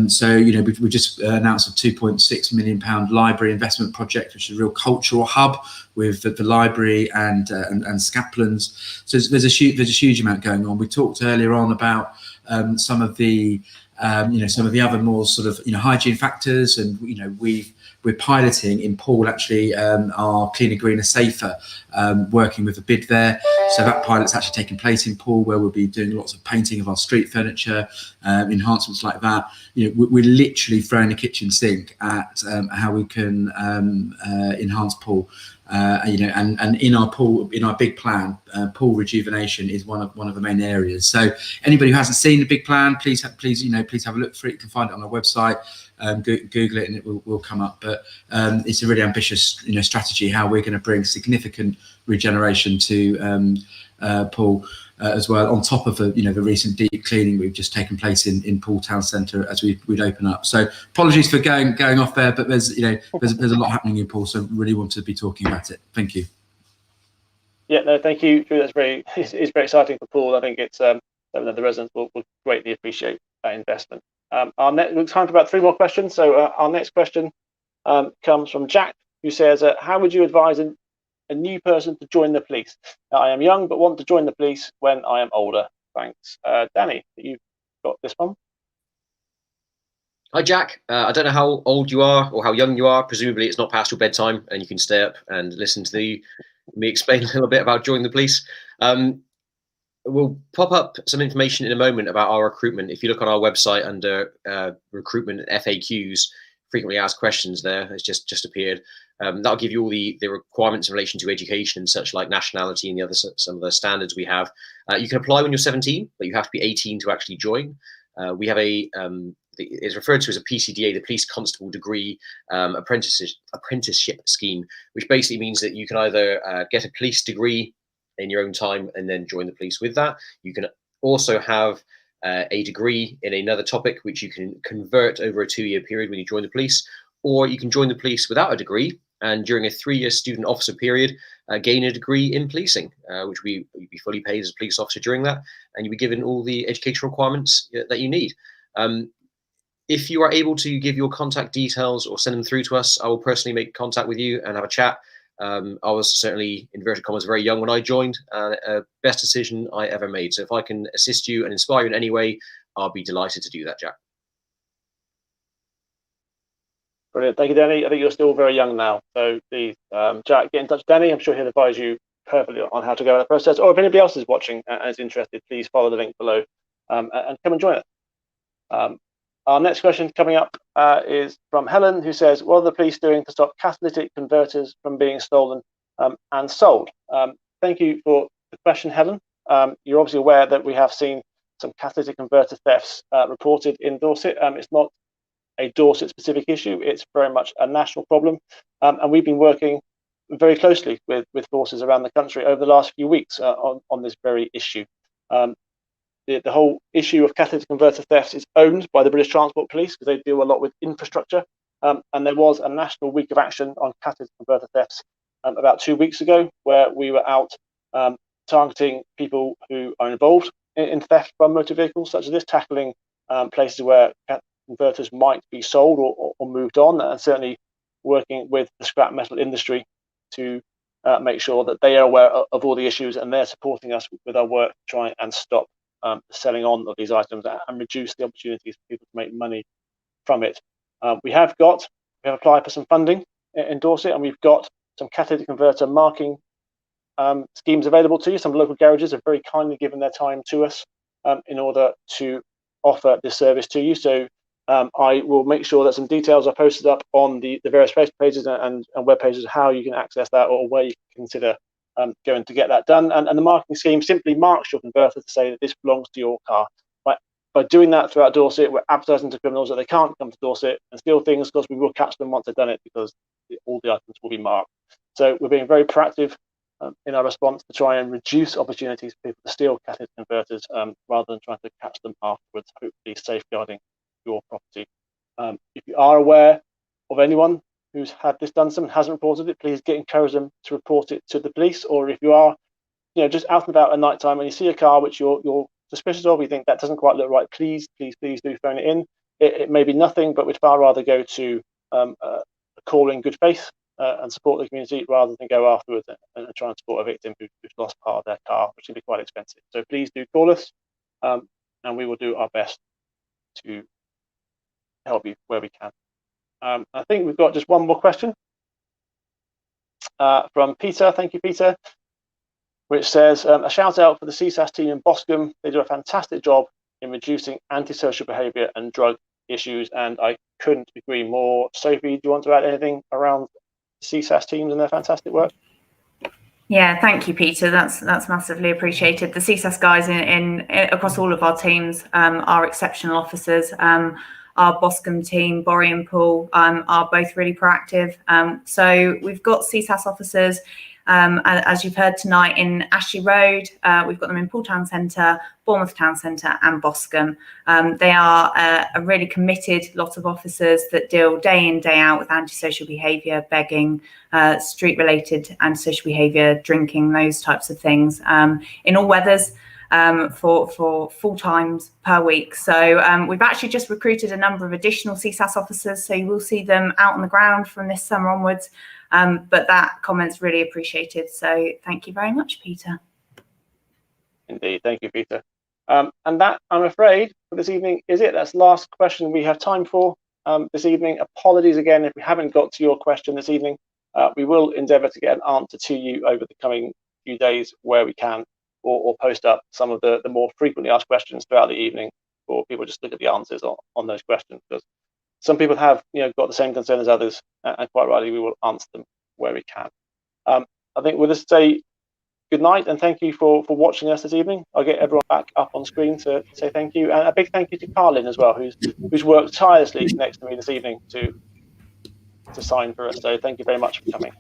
So we just announced a £2.6 million library investment project, which is a real cultural hub with the library and Scaplan's. So there's a huge amount going on. We talked earlier on about some of the other more sort of hygiene factors, and we're piloting in Poole actually our Cleaner, Greener, Safer, working with a bid there. So that pilot's actually taking place in Poole, where we'll be doing lots of painting of our street furniture, enhancements like that. We're literally throwing a kitchen sink at how we can enhance Poole. And in our big plan, Poole rejuvenation is one of the main areas. So anybody who hasn't seen the big plan, please have a look for it. You can find it on our website. Google it and it will come up. But it's a really ambitious strategy how we're going to bring significant regeneration to Poole as well, on top of the recent deep cleaning we've just taken place in Poole Town Centre as we'd open up. So apologies for going off there, but there's a lot happening in Poole, so really want to be talking about it. Thank you. Yeah, no, thank you, Drew. It's very exciting for Poole. I think it's something that the residents will greatly appreciate that investment. We've time for about 3 more questions. So our next question comes from Jack, who says, how would you advise a new person to join the police? I am young but want to join the police when I am older. Thanks. Danny, you've got this one. Hi, Jack. I don't know how old you are or how young you are. Presumably it's not past your bedtime and you can stay up and listen to me explain a little bit about joining the police. We'll pop up some information in a moment about our recruitment. If you look on our website under recruitment FAQs, frequently asked questions there, it's just appeared. That'll give you all the requirements in relation to education and such, like nationality and some of the standards we have. You can apply when you're 17, but you have to be 18 to actually join. We have it's referred to as a PCDA, the Police Constable Degree apprenticeship scheme, which basically means that you can either get a police degree in your own time and then join the police with that. You can also have a degree in another topic, which you can convert over a 2-year period when you join the police, or you can join the police without a degree and during a 3-year student officer period gain a degree in policing, which you'd be fully paid as a police officer during that, and you'll be given all the educational requirements that you need. If you are able to give your contact details or send them through to us, I will personally make contact with you and have a chat I was certainly, in inverted commas, very young when I joined. Best decision I ever made. So if I can assist you and inspire you in any way, I'll be delighted to do that, Jack. Brilliant. Thank you, Danny. I think you're still very young now. So please, Jack, get in touch with Danny. I'm sure he'll advise you perfectly on how to go about the process. Or if anybody else is watching and is interested, please follow the link below and come and join us. Our next question coming up is from Helen, who says, what are the police doing to stop catalytic converters from being stolen and sold? Thank you for the question, Helen. You're obviously aware that we have seen some catalytic converter thefts reported in Dorset. It's not a Dorset specific issue, it's very much a national problem. And we've been working very closely with forces around the country over the last few weeks on this very issue. The whole issue of catalytic converter thefts is owned by the British Transport Police because they deal a lot with infrastructure. And there was a national week of action on catalytic converter thefts about 2 weeks ago, where we were out targeting people who are involved in theft from motor vehicles, such as this, tackling places where converters might be sold or moved on, and certainly working with the scrap metal industry to make sure that they are aware of all the issues and they're supporting us with our work to try and stop selling on of these items and reduce the opportunities for people to make money from it. We have applied for some funding in Dorset, and we've got some catalytic converter marking schemes available to you. Some local garages have very kindly given their time to us in order to offer this service to you. So I will make sure that some details are posted up on the various Facebook pages and web pages, how you can access that or where you can consider going to get that done. And the marking scheme simply marks your converter to say that this belongs to your car. By doing that throughout Dorset, we're advertising to criminals that they can't come to Dorset and steal things, because we will catch them once they've done it, because all the items will be marked. So we're being very proactive in our response to try and reduce opportunities for people to steal catalytic converters rather than trying to catch them afterwards, hopefully safeguarding your property. If you are aware of anyone who's had this done to them and hasn't reported it, please encourage them to report it to the police. Or if you are, just out and about at night time and you see a car which you're suspicious of, you think that doesn't quite look right, please do phone it in. It may be nothing, but we'd far rather go to a call in good faith and support the community rather than go afterwards and try and support a victim who's lost part of their car, which can be quite expensive. So please do call us and we will do our best to help you where we can. I think we've got just one more question from Peter. Thank you, Peter, which says, a shout out for the CSAS team in Boscombe. They do a fantastic job in reducing antisocial behaviour and drug issues, and I couldn't agree more. Sophie, do you want to add anything around the CSAS teams and their fantastic work? Yeah, thank you, Peter. That's massively appreciated. The CSAS guys in across all of our teams are exceptional officers. Our Boscombe team, Borry and Paul, are both really proactive. So we've got CSAS officers, as you've heard tonight, in Ashley Road. We've got them in Poole Town Centre, Bournemouth Town Centre and Boscombe. They are a really committed lot of officers that deal day in, day out with antisocial behaviour, begging, street-related antisocial behaviour, drinking, those types of things, in all weathers. For full times per week. So we've actually just recruited a number of additional CSAS officers, so you will see them out on the ground from this summer onwards. But that comment's really appreciated. So thank you very much, Peter. Indeed, thank you, Peter. And that, I'm afraid, for this evening is it. That's the last question we have time for this evening. Apologies again if we haven't got to your question this evening. We will endeavour to get an answer to you over the coming few days where we can. Or post up some of the more frequently asked questions throughout the evening, or people just look at the answers on those questions, because some people have got the same concern as others, and quite rightly we will answer them where we can. I think we'll just say good night and thank you for watching us this evening. I'll get everyone back up on screen to say thank you, and a big thank you to Carlin as well, who's worked tirelessly next to me this evening to sign for us. So thank you very much for coming.